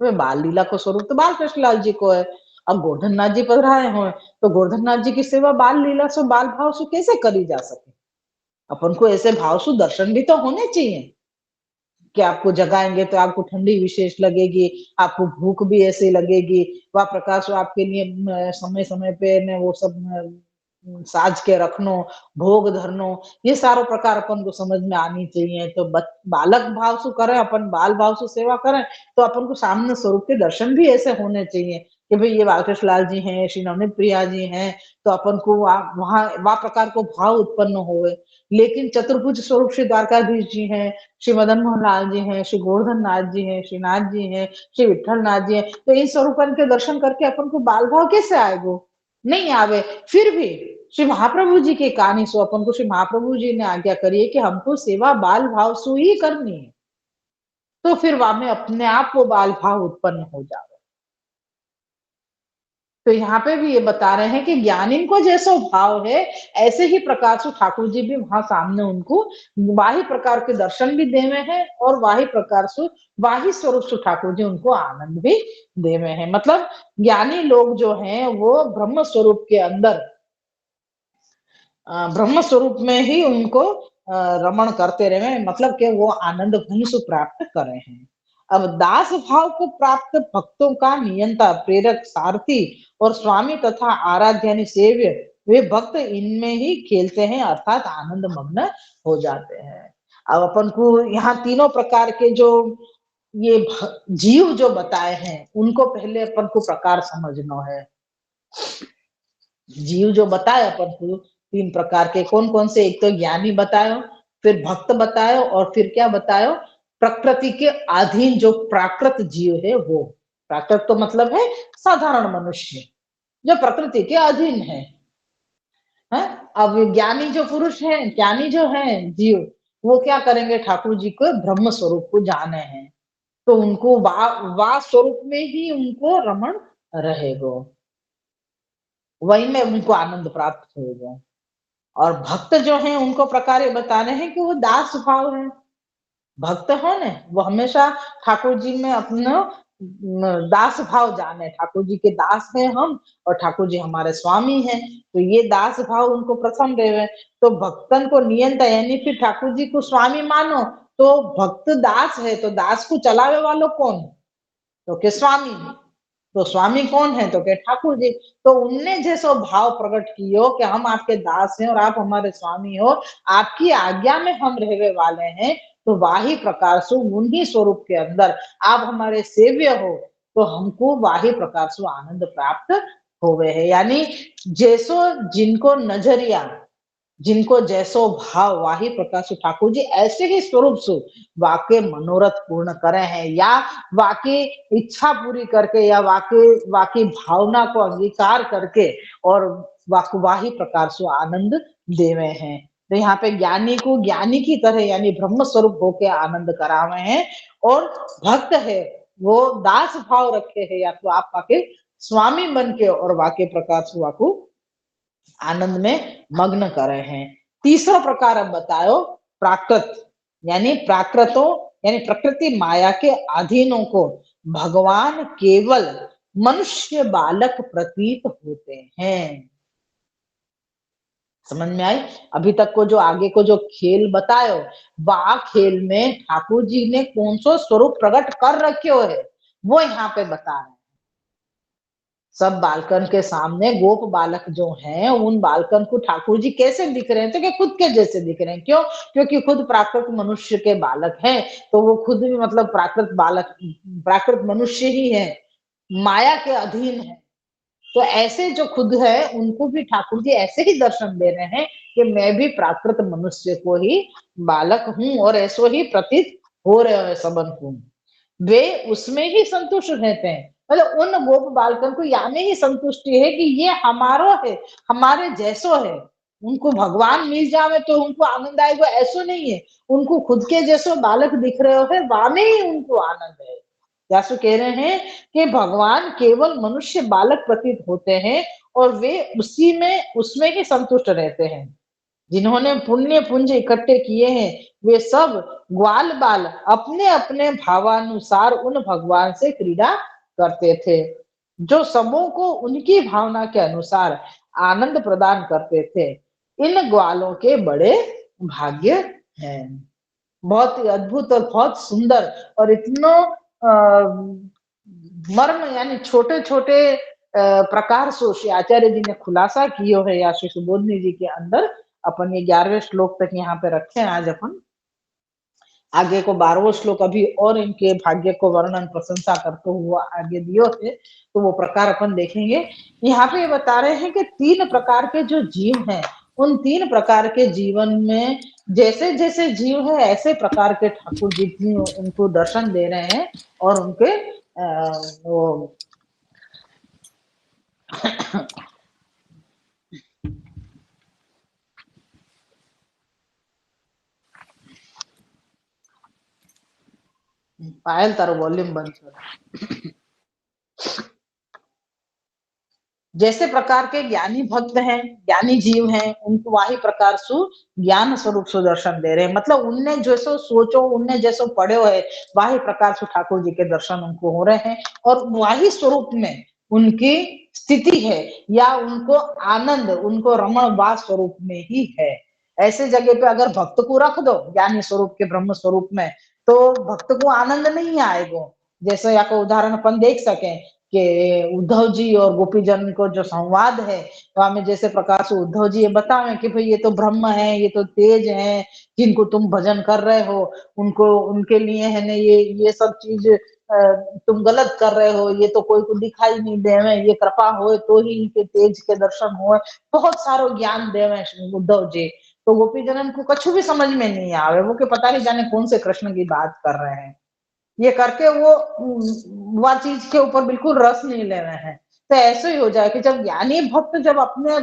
है। बाल लीला को स्वरूप तो बाल कृष्ण लाल जी को है। अब गोवर्धन नाथ जी पधराए हुए तो गोवर्धन नाथ जी की सेवा बाल लीला से बाल भाव से कैसे करी जा सके। अपन को ऐसे भाव से दर्शन भी तो होने चाहिए कि आपको जगाएंगे तो आपको ठंडी विशेष लगेगी, आपको भूख भी ऐसी लगेगी, वह प्रकाश आपके लिए समय समय पे ने वो सब साज के रखनो, भोग धरनो, ये सारो प्रकार अपन को समझ में आनी चाहिए। तो बालक भाव से करें अपन, बाल भाव से सेवा करें तो अपन को सामने स्वरूप के दर्शन भी ऐसे होने चाहिए कि भाई ये बालकृष्ण लाल जी हैं, श्री नवनीत प्रिया जी हैं, तो अपन को वहां वह प्रकार को भाव उत्पन्न होवे। लेकिन चतुर्भुज स्वरूप श्री द्वारकाधीश जी हैं, श्री मदन मोहन लाल जी हैं, श्री गोवर्धन नाथ जी हैं, श्री नाथ जी हैं, श्री विठल नाथ जी हैं, तो इन स्वरूपन के दर्शन करके अपन को बाल भाव कैसे आएगो, नहीं आवे। फिर भी श्री महाप्रभु जी की कहानी सो अपन को श्री महाप्रभु जी ने आज्ञा करी है कि हमको सेवा बाल भाव सु ही करनी है, तो फिर वहां में अपने आप वो बाल भाव उत्पन्न हो जाए। तो यहाँ पे भी ये बता रहे हैं कि ज्ञानी को जैसा भाव है ऐसे ही प्रकार से ठाकुर जी भी वहां सामने उनको वाही प्रकार के दर्शन भी देवे हैं और वाही प्रकार से वाही स्वरूप से ठाकुर जी उनको आनंद भी देवे हैं। मतलब ज्ञानी लोग जो हैं वो ब्रह्म स्वरूप के अंदर ब्रह्म स्वरूप में ही उनको रमण करते रहे, मतलब कि वो आनंद वहीं से प्राप्त करे हैं। अब दास भाव को प्राप्त भक्तों का नियंता प्रेरक सारथी और स्वामी तथा आराध्य यानी सेव्य वे भक्त इनमें ही खेलते हैं अर्थात आनंद मग्न हो जाते हैं। अब अपन को यहाँ तीनों प्रकार के जो ये जीव जो बताए हैं उनको पहले अपन को प्रकार समझना है। जीव जो बताए अपन को 3 प्रकार के कौन कौन से, एक तो ज्ञानी बतायो, फिर भक्त बतायो और फिर क्या बतायो, प्रकृति के अधीन जो प्राकृत जीव है वो। प्राकृत तो मतलब है साधारण मनुष्य, जो प्रकृति के अधीन है। अब ज्ञानी जो पुरुष है, ज्ञानी जो है जीव, वो क्या करेंगे, ठाकुर जी को ब्रह्म स्वरूप को जाने हैं, तो उनको वा स्वरूप में ही उनको रमण रहेगो, वही में उनको आनंद प्राप्त होगा। और भक्त जो है उनको प्रकार ये बताने हैं कि वो दास भाव है। भक्त है ना, वो हमेशा ठाकुर जी में अपना दास भाव जाने, ठाकुर जी के दास हैं हम और ठाकुर जी हमारे स्वामी हैं, तो ये दास भाव उनको प्रथम देवे। तो भक्तन को नियंता यानी फिर ठाकुर जी को स्वामी मानो, तो भक्त दास है तो दास को चलावे वालों कौन, तो के स्वामी। तो स्वामी कौन है, तो के ठाकुर जी। तो उनने जैसो भाव प्रकट कियो कि हम आपके दास हैं और आप हमारे स्वामी हो, आपकी आज्ञा में हम रहने वाले हैं, तो वाही प्रकार से उन्हीं स्वरूप के अंदर आप हमारे सेव्य हो, तो हमको वाही प्रकार से आनंद प्राप्त होवे है। यानी जैसो जिनको नजरिया, जिनको जैसो भाव, वाही प्रकाश ठाकुर जी ऐसे ही स्वरूप से वाके मनोरथ पूर्ण करे हैं, या वाकी इच्छा पूरी करके, या वाके वाकी भावना को अंगीकार करके और वाही प्रकार से आनंद देवे हैं। तो यहाँ पे ज्ञानी को ज्ञानी की तरह यानी ब्रह्म स्वरूप होके आनंद करावे हैं, और भक्त है वो दास भाव रखे है, या तो आप वाके स्वामी बन के और वाके प्रकार से वाको आनंद में मग्न करे हैं। तीसरा प्रकार अब बताओ, प्राकृत यानी प्राकृतों यानी प्रकृति माया के अधीनों को भगवान केवल मनुष्य बालक प्रतीत होते हैं। समझ में आई? अभी तक को जो आगे को जो खेल बतायो, वह खेल में ठाकुर जी ने कौन सा स्वरूप प्रकट कर रखे है वो यहाँ पे बता रहे हैं। सब बालकन के सामने गोप बालक जो हैं, उन बालकन को ठाकुर जी कैसे दिख रहे हैं, तो क्या खुद के जैसे दिख रहे हैं। क्यों? क्योंकि खुद प्राकृत मनुष्य के बालक हैं, तो वो खुद भी मतलब प्राकृत बालक, प्राकृत मनुष्य ही है, माया के अधीन है। तो ऐसे जो खुद है उनको भी ठाकुर जी ऐसे ही दर्शन दे रहे हैं कि मैं भी प्राकृत मनुष्य को ही बालक हूं और ऐसो ही प्रतीत हो रहे हैं सबन को। वे उसमें ही संतुष्ट रहते हैं, मतलब उन गोप बालकन को यानी ही संतुष्टि है कि ये हमारो है, हमारे जैसो है। उनको भगवान मिल जावे तो उनको आनंद आएगा, ऐसो नहीं है। उनको खुद के जैसो बालक दिख रहे हो है, वामे ही उनको आनंद है। यासु कह रहे हैं कि भगवान केवल मनुष्य बालक प्रतीत होते हैं और वे उसी में उसमें ही संतुष्ट रहते हैं। जिन्होंने पुण्य पुंज इकट्ठे किए हैं, वे सब ग्वाल बाल अपने अपने भावानुसार उन भगवान से क्रीड़ा करते थे, जो सबों को उनकी भावना के अनुसार आनंद प्रदान करते थे। इन ग्वालों के बड़े भाग्य हैं। बहुत ही अद्भुत और बहुत सुंदर, और इतना मर्म यानी छोटे छोटे प्रकार से श्री आचार्य जी ने खुलासा किए है, या श्री सुबोधनी जी के अंदर। अपन ये 11वें श्लोक तक यहाँ पे रखे हैं आज अपन। आगे को 12वां श्लोक अभी और इनके भाग्य को वर्णन प्रशंसा करते हुआ आगे दियो है, तो वो प्रकार अपन देखेंगे। यहाँ पे ये बता रहे हैं कि 3 प्रकार के जो जीव हैं, उन 3 प्रकार के जीवन में जैसे जैसे जीव है ऐसे प्रकार के ठाकुर जी की उनको दर्शन दे रहे हैं, और उनके वो पायल तारो वॉल्यूम बंद कर। जैसे प्रकार के ज्ञानी भक्त हैं, ज्ञानी जीव हैं, उनको वही प्रकार सु ज्ञान स्वरूप सुदर्शन दे रहे हैं। मतलब उनने जैसो सोचो, उनने जैसो पढ़ो है, वही प्रकार से ठाकुर जी के दर्शन उनको हो रहे हैं, और वही स्वरूप में उनकी स्थिति है, या उनको आनंद, उनको रमण वास स्वरूप में ही है। ऐसे जगह पे अगर भक्त को रख दो ज्ञानी स्वरूप के ब्रह्म स्वरूप में, तो भक्त को आनंद नहीं आएगा। जैसे यहाँ को उदाहरण अपन देख सके कि उद्धव जी और गोपीजन को जो संवाद है, तो हमें जैसे प्रकार से उद्धव जी ये बतावे कि भाई ये तो ब्रह्म है, ये तो तेज है, जिनको तुम भजन कर रहे हो, उनको उनके लिए है ना ये सब चीज तुम गलत कर रहे हो, ये तो कोई को दिखाई नहीं देवे, ये कृपा हो तो ही इनके तेज के दर्शन हो। बहुत सारो ज्ञान देवे उद्धव जी। तो गोपी जनन को कछु भी समझ में नहीं आवे, वो के पता नहीं जाने कौन से कृष्ण की बात कर रहे हैं। ये करके वो चीज के ऊपर बिल्कुल रस नहीं ले रहे हैं। तो ऐसे ही हो जाए कि जब ज्ञानी भक्त जब अपने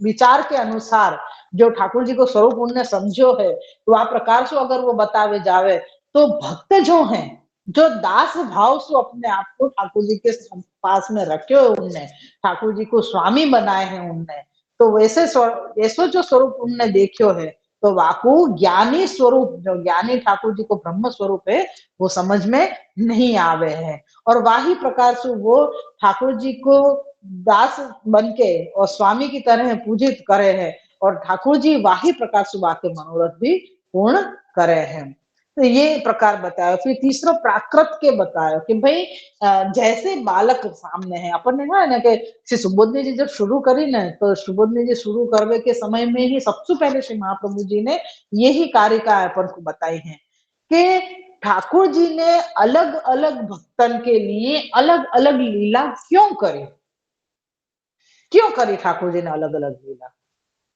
विचार के अनुसार जो ठाकुर जी को स्वरूप उनने समझो है, तो आ प्रकार से अगर वो बतावे जावे, तो भक्त जो हैं, जो दास भाव से अपने आप को ठाकुर जी के पास में रखे हो उनने, ठाकुर जी को स्वामी बनाए हैं उनने, तो वैसे ऐसो जो स्वरूप उनने देखो है, तो वाकू ज्ञानी स्वरूप जो ज्ञानी ठाकुर जी को ब्रह्म स्वरूप है, वो समझ में नहीं आवे है। और वाही प्रकार से वो ठाकुर जी को दास बन के और स्वामी की तरह पूजित करे हैं, और ठाकुर जी वाही प्रकार से वाके मनोरथ भी पूर्ण करे हैं। तो ये प्रकार बताया। फिर तीसरा प्राकृत के बताया कि भाई जैसे बालक सामने है, अपन ने कहा ना कि श्री सुबोधनी जी जब शुरू करी ना, तो सुबोधनी जी शुरू करने के समय में ही सबसे पहले श्री महाप्रभु जी ने यही कारिका अपन को बताई है कि ठाकुर जी ने अलग अलग भक्तन के लिए अलग अलग लीला क्यों करी, क्यों करी ठाकुर जी ने अलग अलग लीला।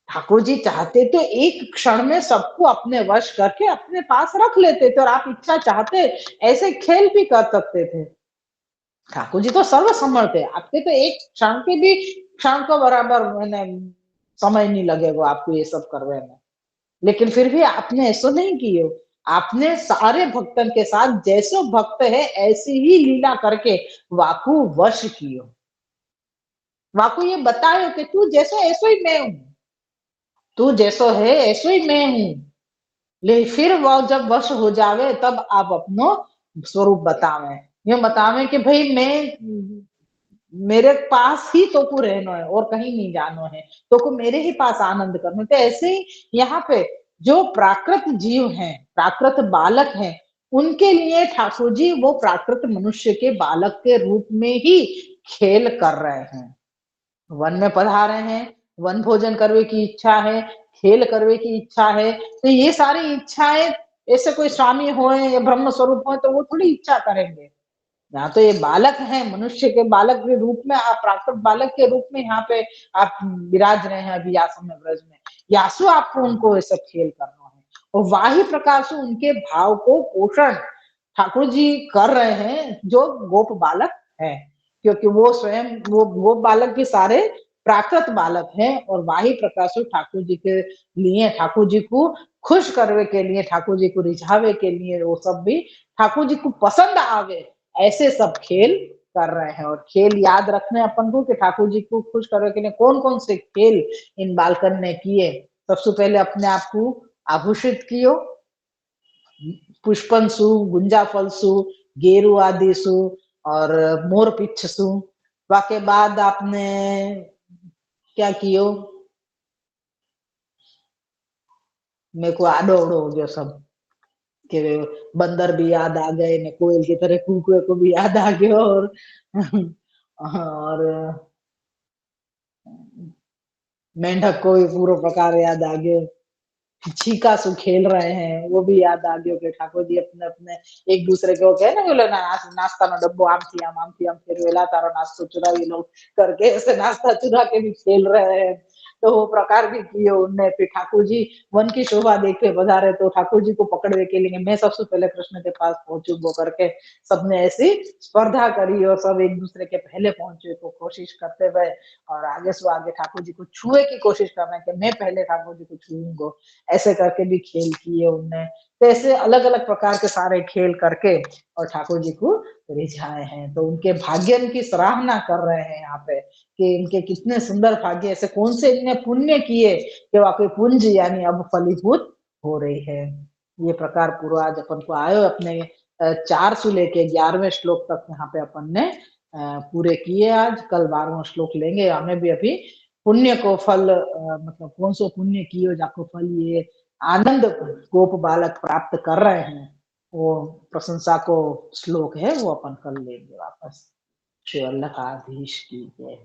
ठाकुर जी चाहते तो एक क्षण में सबको अपने वश करके अपने पास रख लेते थे, और आप इच्छा चाहते ऐसे खेल भी कर सकते थे। ठाकुर जी तो सर्वसमर्थ है, आपके तो एक क्षण के भी क्षण को बराबर मैंने समय नहीं लगेगा आपको ये सब करने में। लेकिन फिर भी आपने ऐसा नहीं किए, आपने सारे भक्तन के साथ जैसो भक्त है ऐसी ही लीला करके वाकू वश कियो, वाकू ये बतायो कि तू जैसो ऐसो ही मैं हूं, तू जैसो है ऐसो ही मैं हूं। ले फिर वह जब वश हो जावे तब आप अपनो स्वरूप बतावे, ये बतावे कि भाई मैं मेरे पास ही तो को रहना है और कहीं नहीं जाना है, तो को मेरे ही पास आनंद करना। तो ऐसे ही यहाँ पे जो प्राकृत जीव हैं, प्राकृत बालक हैं, उनके लिए ठाकुर जी वो प्राकृत मनुष्य के बालक के रूप में ही खेल कर रहे हैं। वन में पधारे हैं, वन भोजन करने की इच्छा है, खेल करने की इच्छा है, तो ये सारी इच्छाएं ऐसे कोई स्वामी होए या ब्रह्म स्वरूप हो तो वो थोड़ी इच्छा करेंगे। यहाँ तो ये बालक है, मनुष्य के बालक के रूप में, आप प्राकृत बालक के रूप में यहाँ पे आप विराज रहे हैं अभी यासो में, ब्रज में। यासु आपको उनको ये सब खेल करना है, और वाही प्रकार से उनके भाव को पोषण ठाकुर जी कर रहे हैं जो गोप बालक है, क्योंकि वो स्वयं वो बालक भी सारे प्राकृत बालक हैं, और वाही प्रकार से ठाकुर जी के लिए, ठाकुर जी को खुश करने के लिए, ठाकुर जी को रिझावे के लिए, वो सब भी ठाकुर जी को पसंद आवे ऐसे सब खेल कर रहे हैं। और खेल याद रखने अपन को कि ठाकुर जी को खुश करने के लिए कौन कौन से खेल इन बालकन ने किए। सबसे पहले अपने आप को आभूषित कियो, पुष्पन सु, गुंजा फल सु, गेरु आदि सु, और मोर पिच्छ सु। वाके बाद आपने क्या कियो, मेरे को आडो ओडो हो गया सब, कि बंदर भी याद आ गए ने, कोयल की तरह कुकुए को भी याद आ गया, और मेंढक को भी पूरा प्रकार याद आ गया, छीका सु खेल रहे हैं वो भी याद आ गयो कि ठाकुर जी अपने अपने एक दूसरे को कहे ना, बोले नाश्ता नो डब्बो आम थी आम फिर वेला तारो नाश्तो चुरावी लो करके ऐसे नाश्ता चुरा के भी खेल रहे हैं। तो वो प्रकार भी किए उनने। फिर ठाकुर जी वन की शोभा देख के बधारे, तो ठाकुर जी को पकड़ने के लिए मैं सबसे पहले कृष्ण के पास पहुंचू, वो करके सबने ऐसी स्पर्धा करी, और सब एक दूसरे के पहले पहुंचे को कोशिश करते हुए, और आगे से आगे ठाकुर जी को छुए की कोशिश कर रहे हैं कि मैं पहले ठाकुर जी को छूऊंगा, ऐसे करके भी खेल किए उनने। तो ऐसे अलग अलग प्रकार के सारे खेल करके और ठाकुर जी को रिझाए हैं। तो उनके भाग्य की सराहना कर रहे हैं यहाँ पे कि इनके कितने सुंदर भाग्य, ऐसे कौन से इनने पुण्य किए कि वाकई पुंज यानी अब फलीभूत हो रही है। ये प्रकार पूरा आज अपन को आयो अपने 4 से लेके 11वें श्लोक तक यहाँ पे अपन ने पूरे किए। आज कल 12वां श्लोक लेंगे। हमें भी अभी पुण्य को फल मतलब कौन सो पुण्य कियो जाको फल ये आनंद गोप बालक प्राप्त कर रहे हैं, वो प्रशंसा को श्लोक है, वो अपन कल लेंगे वापस। श्री अल्लाह की जय।